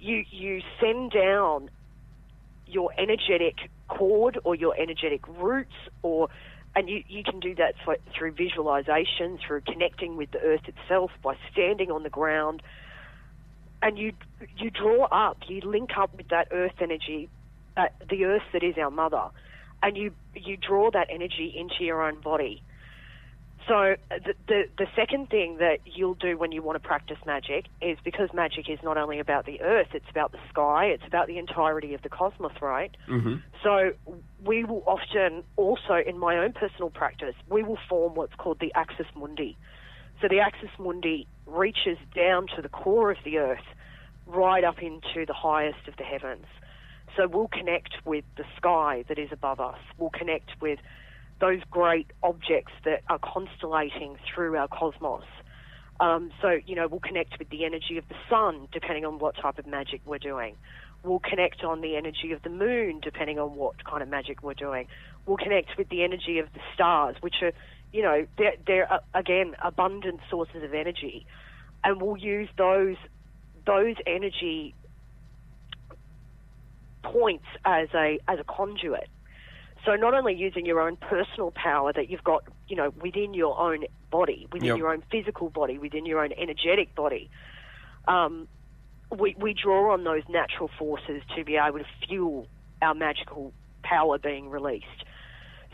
You send down your energetic cord or your energetic roots, and you can do that through visualization, through connecting with the earth itself, by standing on the ground, and you draw up, you link up with that earth energy, the earth that is our mother, and you draw that energy into your own body. So the second thing that you'll do when you want to practice magic is, because magic is not only about the earth, it's about the sky, it's about the entirety of the cosmos, right? Mm-hmm. So we will often also, in my own personal practice, we will form what's called the axis mundi. So the axis mundi reaches down to the core of the earth, right up into the highest of the heavens. So we'll connect with the sky that is above us. We'll connect with those great objects that are constellating through our cosmos. So, we'll connect with the energy of the sun, depending on what type of magic we're doing. We'll connect on the energy of the moon, depending on what kind of magic we're doing. We'll connect with the energy of the stars, which are, they're again, abundant sources of energy. And we'll use those energy points as a conduit. So not only using your own personal power that you've got, within your own body, within your own physical body, within your own energetic body, we draw on those natural forces to be able to fuel our magical power being released.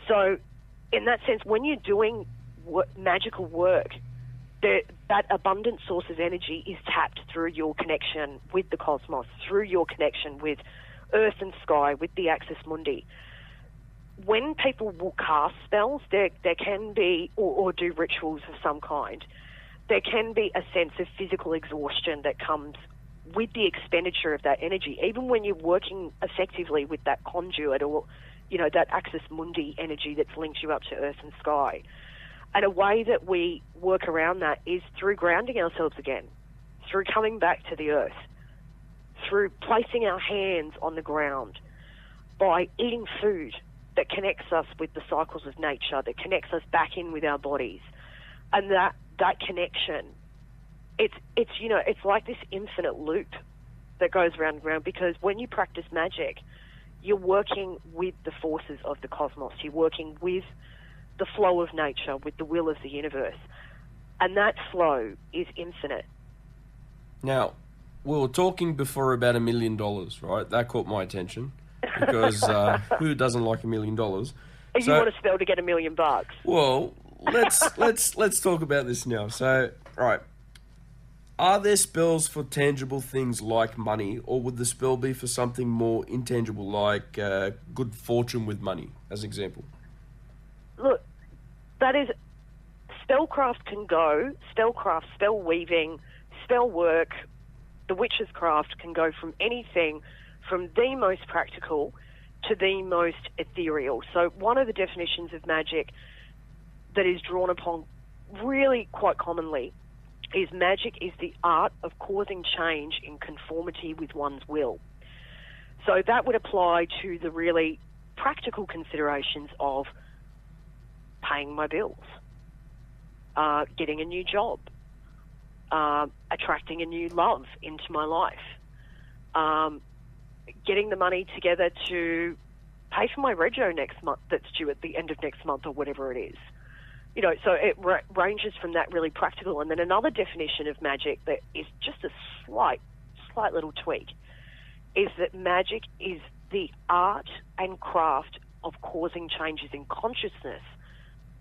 So in that sense, when you're doing magical work, that abundant source of energy is tapped through your connection with the cosmos, through your connection with earth and sky, with the Axis Mundi. When people will cast spells, there can be, or do rituals of some kind, there can be a sense of physical exhaustion that comes with the expenditure of that energy, even when you're working effectively with that conduit or, that Axis Mundi energy that's linked you up to earth and sky. And a way that we work around that is through grounding ourselves again, through coming back to the earth, through placing our hands on the ground, by eating food that connects us with the cycles of nature, that connects us back in with our bodies. And that connection, it's like this infinite loop that goes round and round, because when you practice magic, you're working with the forces of the cosmos. You're working with the flow of nature, with the will of the universe. And that flow is infinite.
Now, we were talking before about $1 million, right? That caught my attention, because who doesn't like $1 million?
You want a spell to get $1 million?
Well, let's talk about this now. So, right. Are there spells for tangible things like money, or would the spell be for something more intangible, like good fortune with money, as an example?
Look, that is, spellcraft can go, spell weaving, spell work, the witch's craft can go from anything from the most practical to the most ethereal. So one of the definitions of magic that is drawn upon really quite commonly is magic is the art of causing change in conformity with one's will. So that would apply to the really practical considerations of paying my bills, getting a new job, attracting a new love into my life, getting the money together to pay for my rego next month that's due at the end of next month or whatever it is. So it ranges from that really practical. And then another definition of magic that is just a slight little tweak is that magic is the art and craft of causing changes in consciousness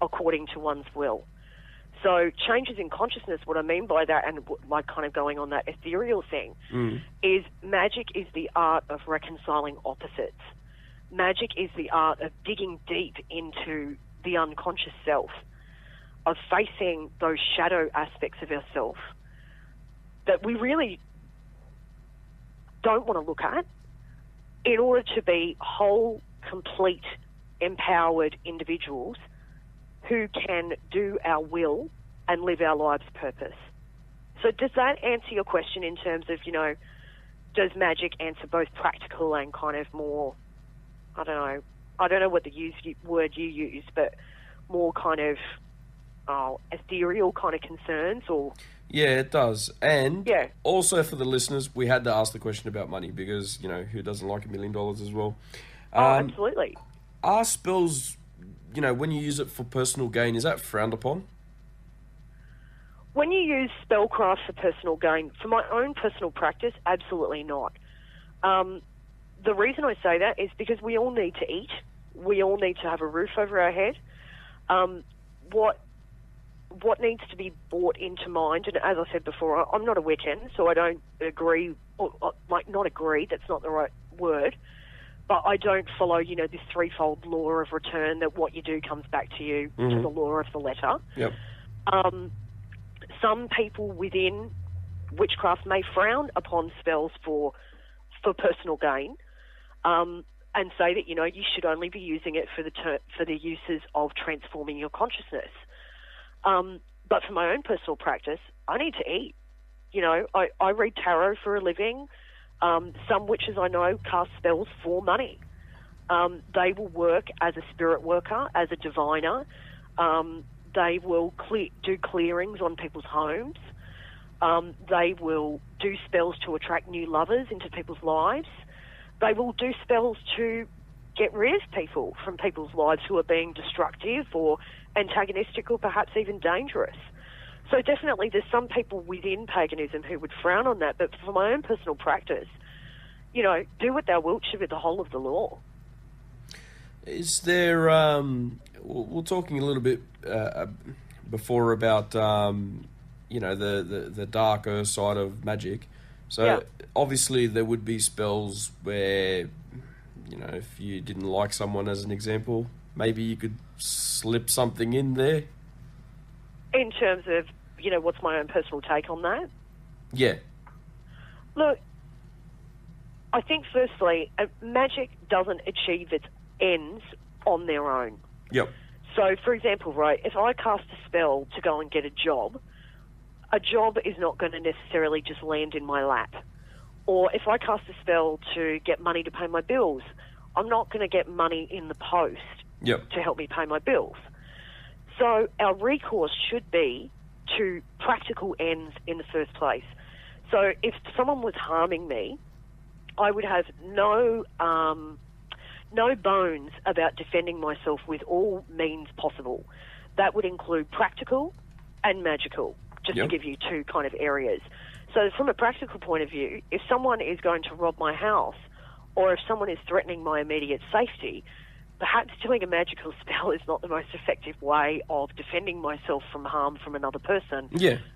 according to one's will. So changes in consciousness, what I mean by that, and like kind of going on that ethereal thing, is magic is the art of reconciling opposites. Magic is the art of digging deep into the unconscious self, of facing those shadow aspects of ourself that we really don't want to look at in order to be whole, complete, empowered individuals who can do our will and live our lives' purpose. So does that answer your question in terms of, does magic answer both practical and kind of more, I don't know what the word you use, but more kind of ethereal kind of concerns? Or
yeah, it does. And also for the listeners, we had to ask the question about money because, who doesn't like $1 million as well?
Absolutely.
Are spells, when you use it for personal gain, is that frowned upon?
When you use spellcraft for personal gain, for my own personal practice, absolutely not. The reason I say that is because we all need to eat. We all need to have a roof over our head. What needs to be brought into mind, and as I said before, I'm not a Wiccan, so I don't agree, not agree, that's not the right word, but I don't follow, this threefold law of return, that what you do comes back to you, to the law of the letter.
Yep.
Some people within witchcraft may frown upon spells for personal gain. and say that, you should only be using it for the uses of transforming your consciousness. But for my own personal practice, I need to eat. I read tarot for a living. Some witches I know cast spells for money. They will work as a spirit worker, as a diviner. They will do clearings on people's homes. They will do spells to attract new lovers into people's lives. They will do spells to get rid of people from people's lives who are being destructive or antagonistic or perhaps even dangerous. So definitely there's some people within paganism who would frown on that, but for my own personal practice, do what thou wilt with the whole of the law.
Is there, we're talking a little bit before about, the darker side of magic. So obviously there would be spells where, if you didn't like someone as an example, maybe you could slip something in there.
In terms of, what's my own personal take on that?
Yeah.
Look, I think firstly, magic doesn't achieve its ends on their own.
Yep.
So, for example, right, if I cast a spell to go and get a job is not going to necessarily just land in my lap. Or if I cast a spell to get money to pay my bills, I'm not going to get money in the post to help me pay my bills. So our recourse should be to practical ends in the first place. So if someone was harming me, I would have no bones about defending myself with all means possible. That would include practical and magical, just to give you two kind of areas. So from a practical point of view, if someone is going to rob my house or if someone is threatening my immediate safety, perhaps doing a magical spell is not the most effective way of defending myself from harm from another person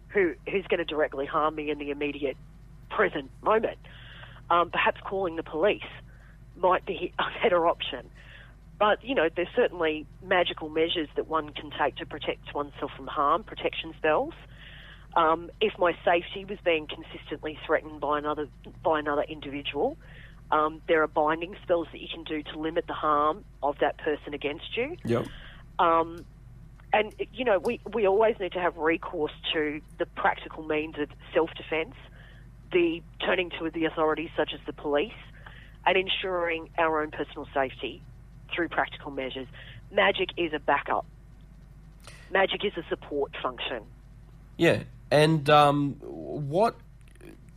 who's going to directly harm me in the immediate present moment. Perhaps calling the police might be a better option. But, there's certainly magical measures that one can take to protect oneself from harm, protection spells. If my safety was being consistently threatened by another individual, there are binding spells that you can do to limit the harm of that person against you.
Yep.
And, we always need to have recourse to the practical means of self-defence, the turning to the authorities such as the police, and ensuring our own personal safety through practical measures. Magic is a backup. Magic is a support function.
Yeah. And what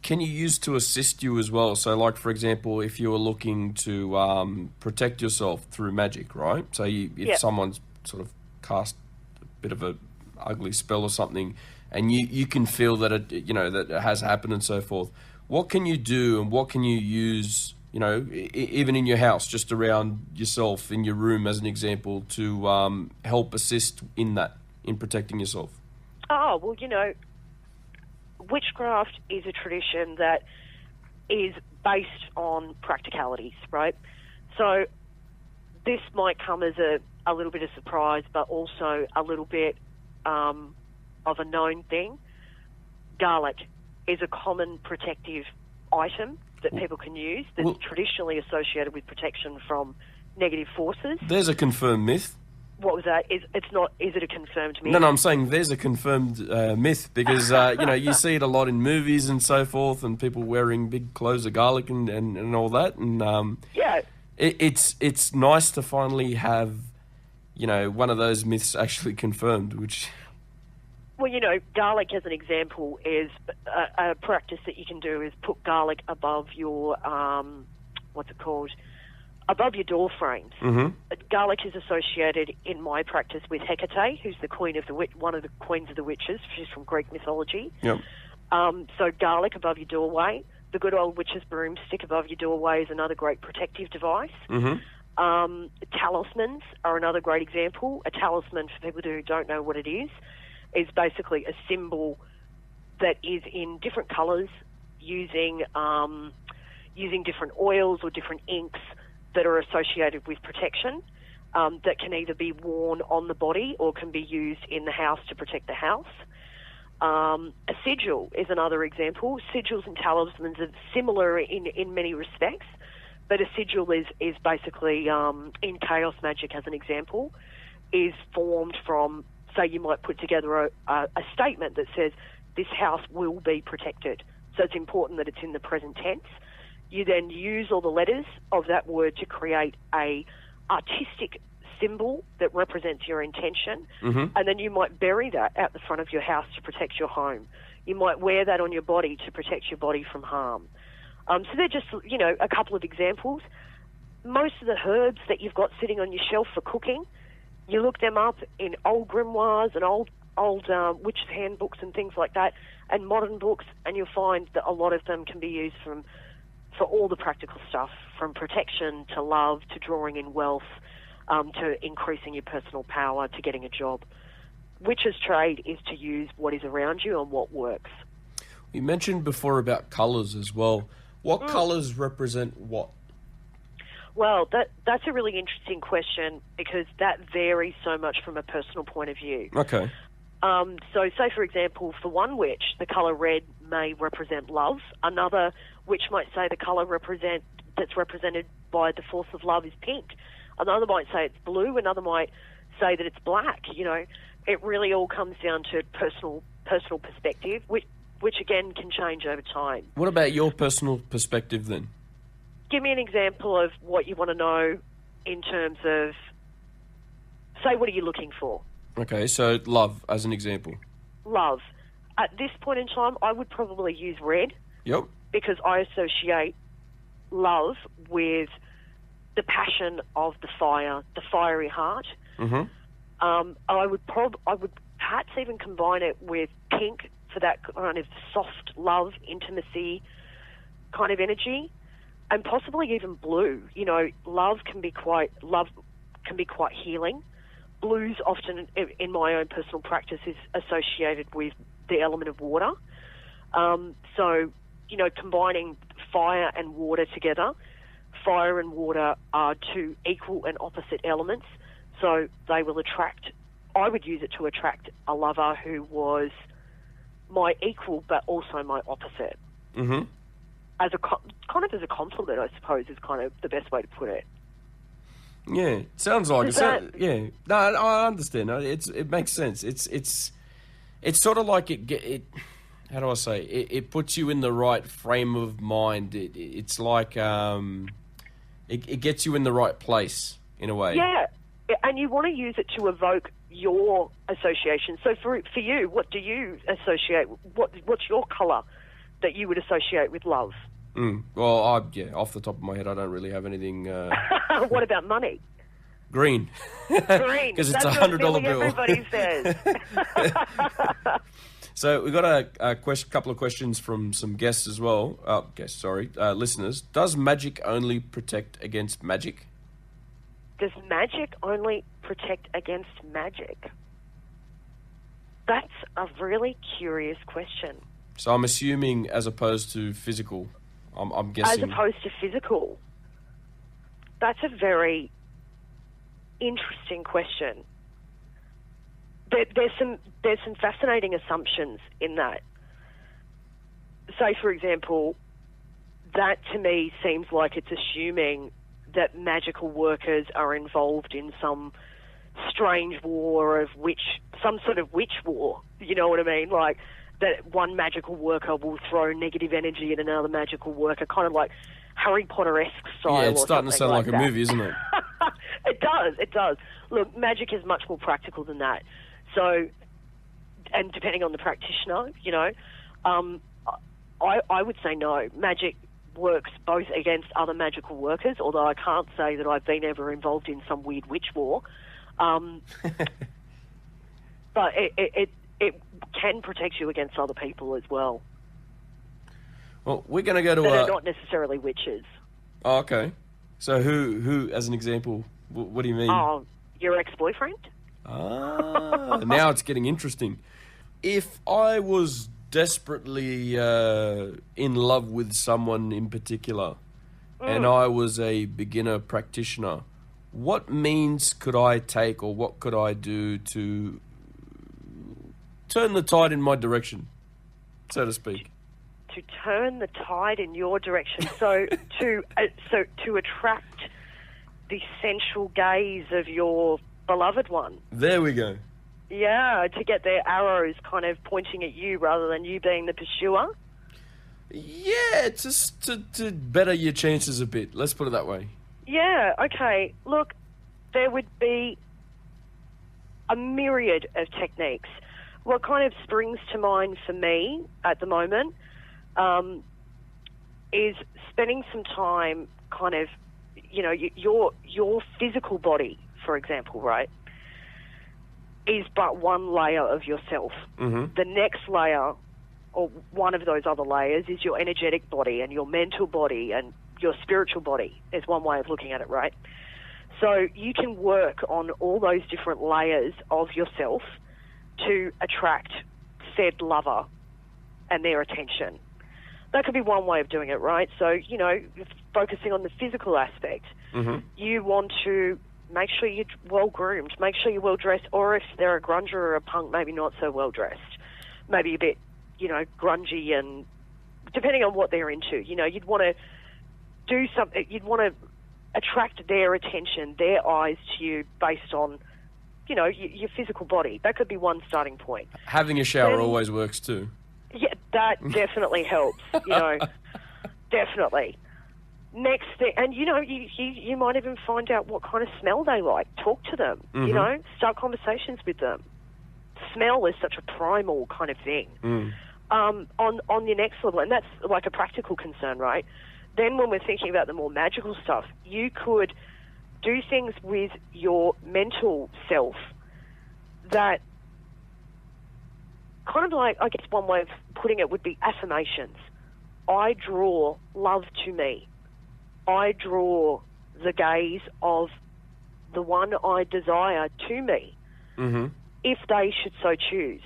can you use to assist you as well? So, like, for example, if you were looking to protect yourself through magic, right? So if someone's sort of cast a bit of a ugly spell or something, and you can feel that that it has happened and so forth, what can you do and what can you use, even in your house, just around yourself, in your room as an example, to help assist in protecting yourself?
Oh, well, witchcraft is a tradition that is based on practicalities, right? So this might come as a little bit of surprise, but also a little bit of a known thing. Garlic is a common protective item that people can use that's traditionally associated with protection from negative forces.
There's a confirmed myth.
What was that? Is it a confirmed myth?
No, I'm saying there's a confirmed myth because, you see it a lot in movies and so forth, and people wearing big cloves of garlic and all that. And it's nice to finally have, one of those myths actually confirmed, which...
Well, garlic as an example is a practice that you can do is put garlic above your, above your door frames.
Mm-hmm.
Garlic is associated in my practice with Hecate, who's the queen of one of the queens of the witches. She's from Greek mythology.
Yep.
So garlic above your doorway. The good old witch's broomstick above your doorway is another great protective device.
Mm-hmm.
Talismans are another great example. A talisman, for people who don't know what it is basically a symbol that is in different colours using different oils or different inks that are associated with protection, that can either be worn on the body or can be used in the house to protect the house. A sigil is another example. Sigils and talismans are similar in many respects, But a sigil is basically, in chaos magic as an example, is formed from, say you might put together a statement that says, this house will be protected. So it's important that it's in the present tense. You then use all the letters of that word to create a artistic symbol that represents your intention, and then you might bury that out the front of your house to protect your home. You might wear that on your body to protect your body from harm. So they're just, a couple of examples. Most of the herbs that you've got sitting on your shelf for cooking, you look them up in old grimoires and old witches' handbooks and things like that, and modern books, and you'll find that a lot of them can be used for all the practical stuff, from protection to love to drawing in wealth, to increasing your personal power to getting a job. Witch's trade is to use what is around you and what works.
You mentioned before about colours as well. What colours represent what?
Well, that's a really interesting question, because that varies so much from a personal point of view.
Okay.
So say, for example, for one witch, the colour red may represent love. Another witch might say the colour that's represented by the force of love is pink. Another might say it's blue. Another might say that it's black. It really all comes down to personal perspective, which again can change over time.
What about your personal perspective then?
Give me an example of what you want to know in terms of, say, what are you looking for?
Okay, so love as an example.
Love. At this point in time, I would probably use red.
Yep.
Because I associate love with the passion of the fire, the fiery heart. I would perhaps even combine it with pink for that kind of soft love, intimacy kind of energy, and possibly even blue. Love can be quite healing. Blues often, in my own personal practice, is associated with the element of water. So, combining fire and water together, fire and water are two equal and opposite elements, so they will attract, I would use it to attract a lover who was my equal but also my opposite. As a as a compliment, I suppose, is kind of the best way to put it.
Yeah, sounds like it. Yeah, no, I understand. It makes sense. It's sort of like it. How do I say? It puts you in the right frame of mind. It's like it gets you in the right place in a way.
Yeah, and you want to use it to evoke your association. So for you, what do you associate? What's your colour that you would associate with love?
Well, off the top of my head, I don't really have anything.
What about money?
Green.
Green,
because it's
$100
bill.
Everybody says.
So we got a couple of questions from some guests as well. Listeners. Does magic only protect against magic?
Does magic only protect against magic? That's a really curious question.
So I'm assuming as opposed to physical. I'm guessing.
As opposed to physical. That's a very interesting question. There's some fascinating assumptions in that. Say, for example, that to me seems like it's assuming that magical workers are involved in some strange war of some sort of witch war. You know what I mean? Like that one magical worker will throw negative energy at another magical worker, kind of like Harry Potter-esque style.
Yeah, it's starting to sound like a movie, isn't it?
It does. Look, magic is much more practical than that. So, and depending on the practitioner, I would say no. Magic works both against other magical workers, although I can't say that I've been ever involved in some weird witch war. But it can protect you against other people as well.
Well, we're going to go to...
That are not necessarily witches.
Oh, okay. So who, as an example, what do you mean?
Oh, your ex-boyfriend?
Now it's getting interesting. If I was desperately in love with someone in particular, and I was a beginner practitioner, what means could I take or what could I do to turn the tide in my direction, so to speak?
to turn the tide in your direction. So to attract the sensual gaze of your beloved one.
There we go.
Yeah, to get their arrows kind of pointing at you rather than you being the pursuer.
Yeah, just to better your chances a bit. Let's put it that way.
Yeah, okay. Look, there would be a myriad of techniques. What kind of springs to mind for me at the moment is spending some time kind of, you know, your physical body, for example, right, is but one layer of yourself.
Mm-hmm.
The next layer, or one of those other layers, is your energetic body and your mental body and your spiritual body, is one way of looking at it, right? So you can work on all those different layers of yourself to attract said lover and their attention. That could be one way of doing it, right? So, you know, focusing on the physical aspect.
Mm-hmm.
You want to make sure you're well-groomed, make sure you're well-dressed, or if they're a grunger or a punk, maybe not so well-dressed. Maybe a bit, you know, grungy, and depending on what they're into. You know, you'd want to do something, you'd want to attract their attention, their eyes to you based on, you know, your physical body. That could be one starting point.
Having a shower always works too.
Yeah, that definitely helps, you know, definitely. Next thing, and you know, you might even find out what kind of smell they like. Talk to them, you know, start conversations with them. Smell is such a primal kind of thing. On your next level, and that's like a practical concern, right? Then when we're thinking about the more magical stuff, you could do things with your mental self that kind of like, I guess one way of putting it would be affirmations. I draw love to me. I draw the gaze of the one I desire to me, if they should so choose.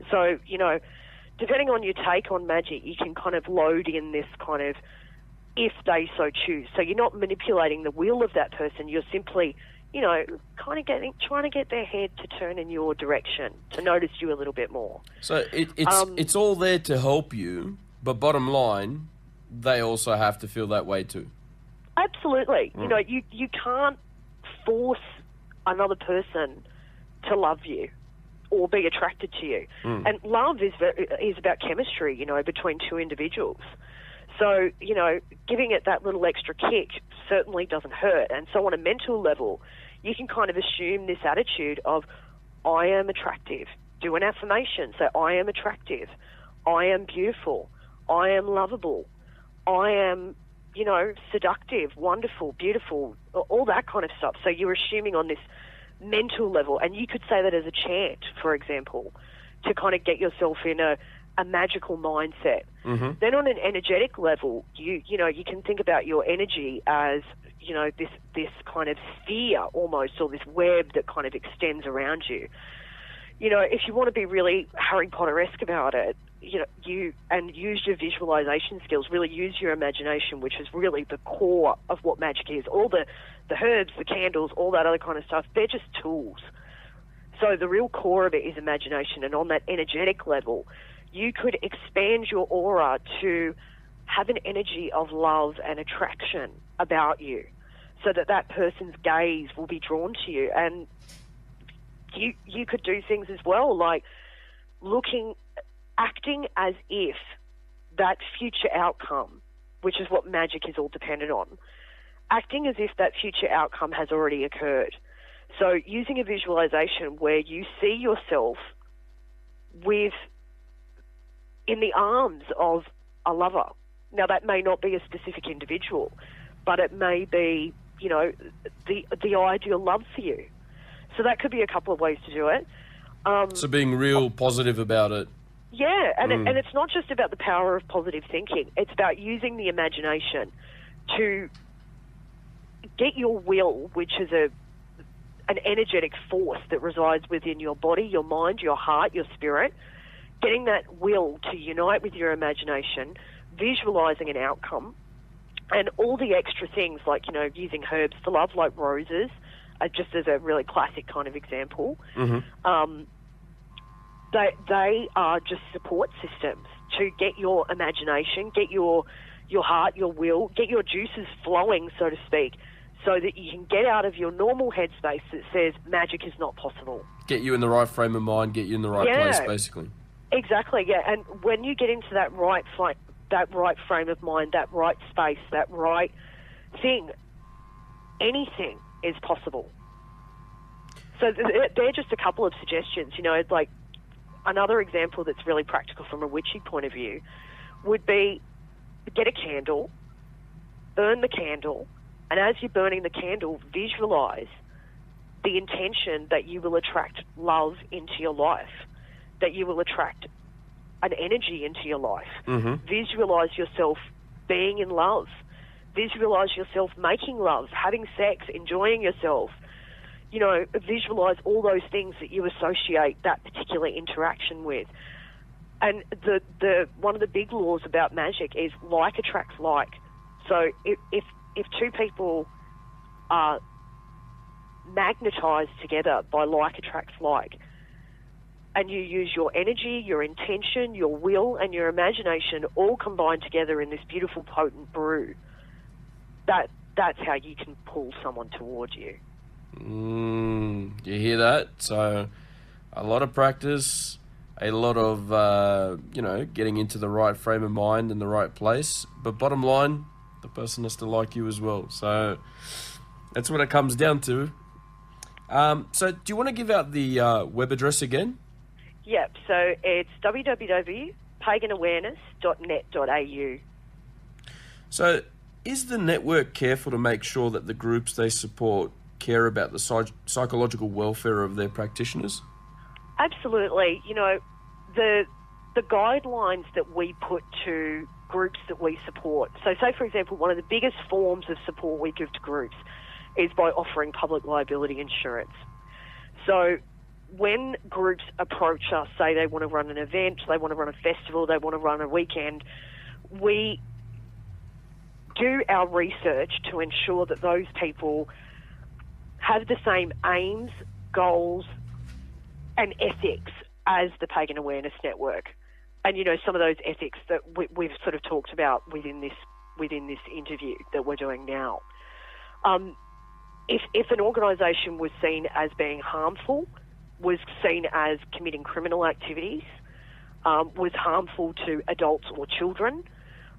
So, you know, depending on your take on magic, you can kind of load in this kind of if they so choose. So you're not manipulating the will of that person. You're simply, you know, kind of trying to get their head to turn in your direction, to notice you a little bit more.
So it's all there to help you, but bottom line, they also have to feel that way too.
Absolutely. You know, you can't force another person to love you or be attracted to you. And love is about chemistry, you know, between two individuals. So, you know, giving it that little extra kick certainly doesn't hurt. And so on a mental level, you can kind of assume this attitude of, I am attractive. Do an affirmation. So, I am attractive. I am beautiful. I am lovable. I am, you know, seductive, wonderful, beautiful, all that kind of stuff. So you're assuming on this mental level, and you could say that as a chant, for example, to kind of get yourself in a magical mindset. Then on an energetic level, you know, you can think about your energy as, you know, this kind of sphere almost, or this web that kind of extends around you. You know, if you want to be really Harry Potter-esque about it, you know, and use your visualization skills, really use your imagination, which is really the core of what magic is. All the herbs, the candles, all that other kind of stuff, they're just tools. So the real core of it is imagination, and on that energetic level, you could expand your aura to have an energy of love and attraction about you, so that person's gaze will be drawn to you. And you could do things as well, like acting as if that future outcome, which is what magic is all dependent on, acting as if that future outcome has already occurred. So using a visualization where you see yourself in the arms of a lover. Now, that may not be a specific individual, but it may be, you know, the ideal love for you. So that could be a couple of ways to do it.
So being real positive about it.
Yeah, and it's not just about the power of positive thinking. It's about using the imagination to get your will, which is an energetic force that resides within your body, your mind, your heart, your spirit, getting that will to unite with your imagination, visualizing an outcome, and all the extra things like, you know, using herbs to love, like roses, just as a really classic kind of example. they are just support systems to get your imagination, get your heart, your will, get your juices flowing, so to speak, so that you can get out of your normal headspace that says magic is not possible.
Get you in the right frame of mind, get you in the right place, basically.
Exactly, yeah. And when you get into that right frame of mind, that right space, that right thing, anything is possible. So they're just a couple of suggestions. You know, like another example that's really practical from a witchy point of view would be get a candle, burn the candle, and as you're burning the candle, visualize the intention that you will attract love into your life, that you will attract an energy into your life.
Mm-hmm.
Visualize yourself being in love. Visualize yourself making love, having sex, enjoying yourself. You know, visualize all those things that you associate that particular interaction with. And the one of the big laws about magic is like attracts like. So if two people are magnetized together by like attracts like, and you use your energy, your intention, your will, and your imagination all combined together in this beautiful, potent brew, that's how you can pull someone toward you.
You hear that? So a lot of practice, a lot of, getting into the right frame of mind and the right place. But bottom line, the person has to like you as well. So that's what it comes down to. So do you want to give out the web address again?
Yep, so it's www.paganawareness.net.au.
So is the network careful to make sure that the groups they support care about the psychological welfare of their practitioners?
Absolutely. You know, the guidelines that we put to groups that we support. So say, for example, one of the biggest forms of support we give to groups is by offering public liability insurance. So when groups approach us, say they want to run an event, they want to run a festival, they want to run a weekend, we do our research to ensure that those people have the same aims, goals, and ethics as the Pagan Awareness Network. And, you know, some of those ethics that we've sort of talked about within this interview that we're doing now. If an organisation was seen as being harmful, was seen as committing criminal activities, was harmful to adults or children,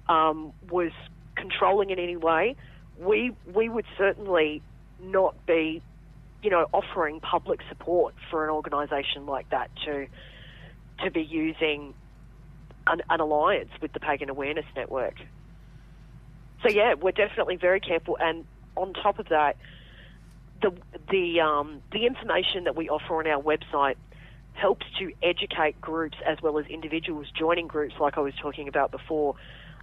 was controlling in any way, we would certainly not be, you know, offering public support for an organisation like that to be using an alliance with the Pagan Awareness Network. So yeah, we're definitely very careful, and on top of that, the information that we offer on our website helps to educate groups as well as individuals joining groups, like I was talking about before,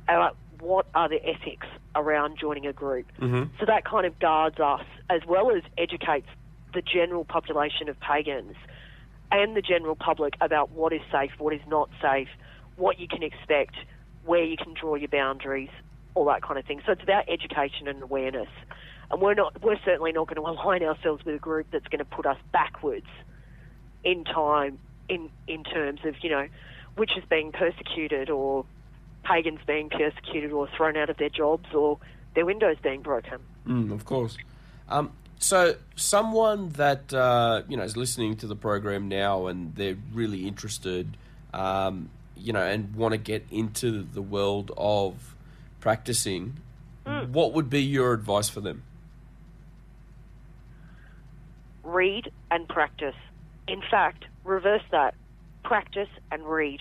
about what are the ethics around joining a group.
Mm-hmm.
So that kind of guards us, as well as educates the general population of pagans and the general public about what is safe, what is not safe, what you can expect, where you can draw your boundaries, all that kind of thing. So it's about education and awareness. And we're certainly not going to align ourselves with a group that's going to put us backwards in time in terms of, you know, witches being persecuted or pagans being persecuted or thrown out of their jobs or their windows being broken.
Of course. So someone that, is listening to the program now and they're really interested, and want to get into the world of practicing, what would be your advice for them?
Read and practice. In fact, reverse that. Practice and read.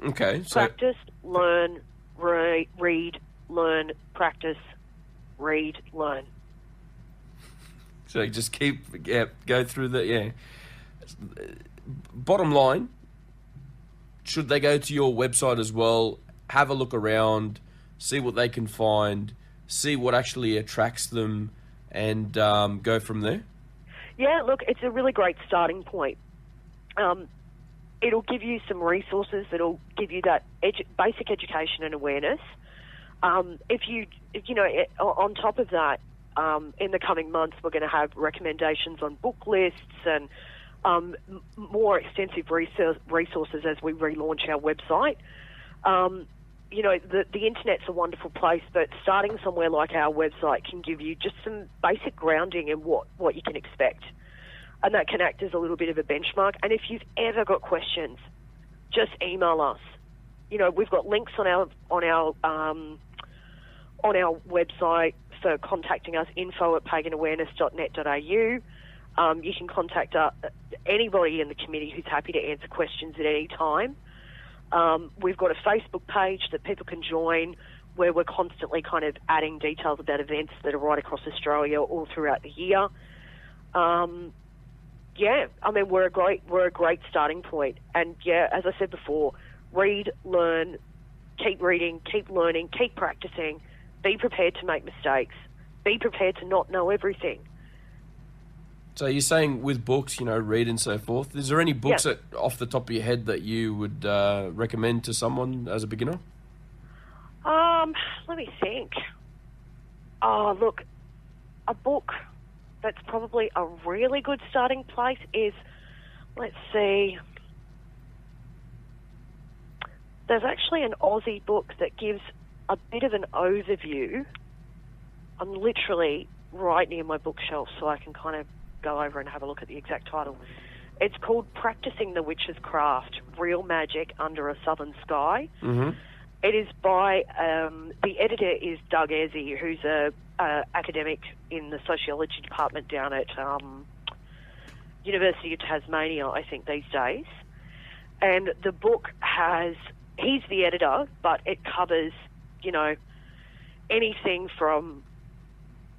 Okay. So
practice, learn, read, learn, practice, read, learn.
So just go through Bottom line, should they go to your website as well, have a look around, see what they can find, see what actually attracts them, and go from there?
Yeah, look, it's a really great starting point. It'll give you some resources. It'll give you that basic education and awareness. On top of that, in the coming months, we're going to have recommendations on book lists and more extensive resources as we relaunch our website. You know, the internet's a wonderful place, but starting somewhere like our website can give you just some basic grounding in what you can expect. And that can act as a little bit of a benchmark. And if you've ever got questions, just email us. You know, we've got links on our website for contacting us, info@paganawareness.net.au. You can contact anybody in the committee who's happy to answer questions at any time. We've got a Facebook page that people can join where we're constantly kind of adding details about events that are right across Australia all throughout the year. Yeah, I mean, we're a great starting point. And yeah, as I said before, read, learn, keep reading, keep learning, keep practicing. Be prepared to make mistakes. Be prepared to not know everything.
So you're saying with books, you know, read and so forth. Is there any books that, off the top of your head, that you would recommend to someone as a beginner?
Let me think. Oh, look, a book that's probably a really good starting place is, let's see, there's actually an Aussie book that gives a bit of an overview. I'm literally right near my bookshelf, so I can kind of go over and have a look at the exact title. It's called Practicing the Witch's Craft, Real Magic Under a Southern Sky.
Mm-hmm.
It is by, the editor is Doug Ezzy, who's a academic in the sociology department down at University of Tasmania, I think, these days. And the book he's the editor, but it covers, you know, anything from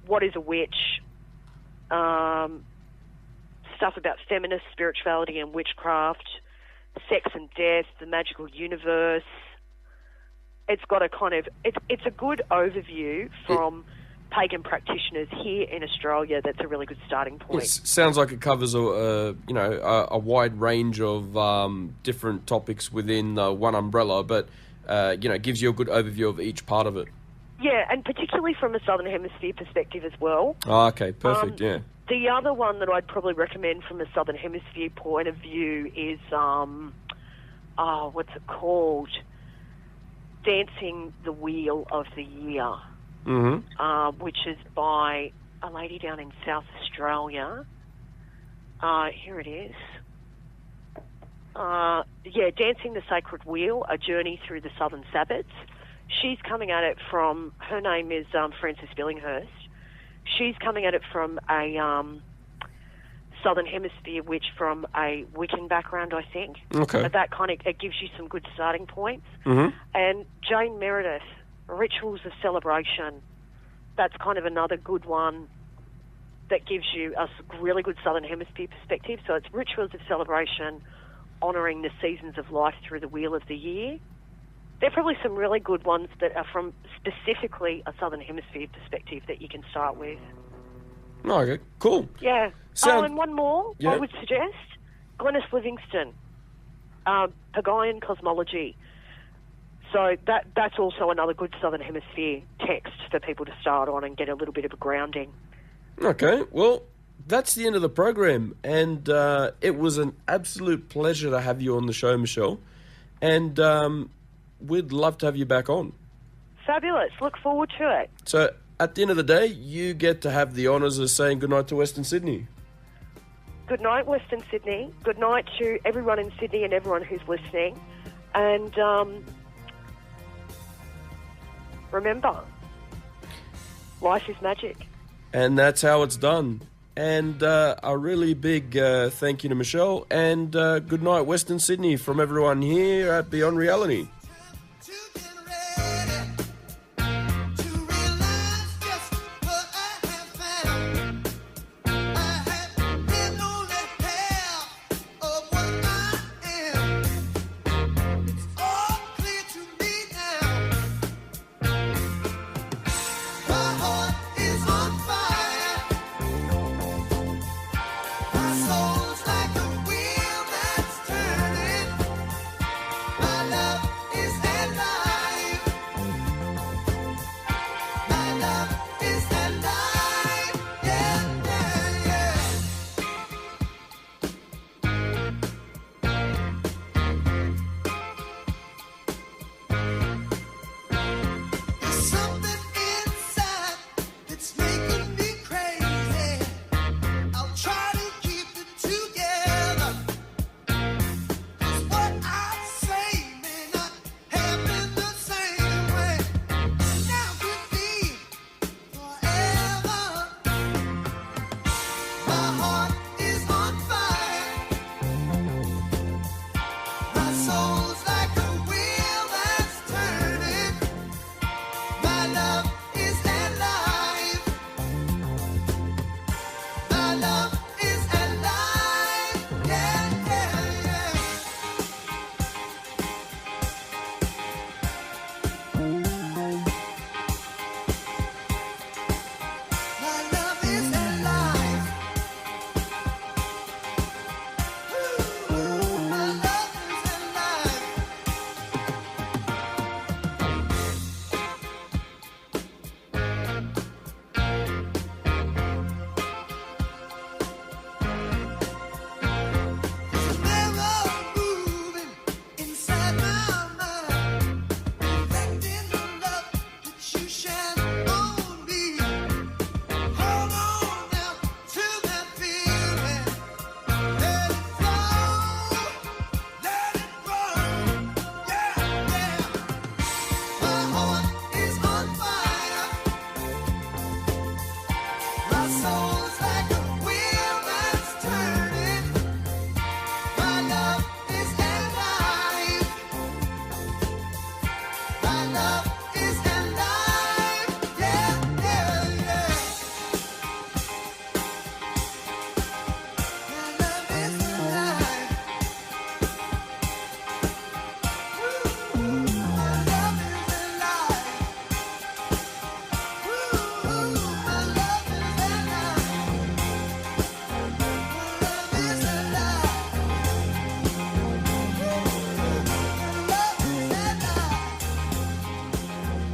what is a witch, stuff about feminist spirituality and witchcraft, sex and death, the magical universe. It's got a kind of, it's a good overview from pagan practitioners here in Australia. That's a really good starting point.
It sounds like it covers a wide range of different topics within one umbrella, but you know, gives you a good overview of each part of it.
Yeah, and particularly from a Southern Hemisphere perspective as well.
Oh, okay, perfect, yeah.
The other one that I'd probably recommend from a Southern Hemisphere point of view is, what's it called? Dancing the Wheel of the Year, which is by a lady down in South Australia. Here it is. Dancing the Sacred Wheel, A Journey Through the Southern Sabbats. She's coming at it from, her name is Frances Billinghurst. She's coming at it from a Southern Hemisphere witch from a Wiccan background, I think.
Okay.
But that kind of, it gives you some good starting points.
Mm-hmm.
And Jane Meredith, Rituals of Celebration. That's kind of another good one that gives you a really good Southern Hemisphere perspective. So it's Rituals of Celebration, honouring the seasons of life through the Wheel of the Year. There are probably some really good ones that are from specifically a Southern Hemisphere perspective that you can start with.
Oh, okay, cool.
Yeah. And one more I would suggest, Glynis Livingston, Pagan Cosmology. So that's also another good Southern Hemisphere text for people to start on and get a little bit of a grounding. Okay,
well, that's the end of the program, and it was an absolute pleasure to have you on the show, Michelle, and we'd love to have you back on.
Fabulous. Look forward to it.
So at the end of the day, you get to have the honours of saying goodnight to Western Sydney.
Good night, Western Sydney. Good night to everyone in Sydney and everyone who's listening. And remember, life is magic. And that's how it's done. And a really big thank you to Michelle. And good night, Western Sydney, from everyone here at Beyond Reality. Like a wheel that's turning. My love
souls.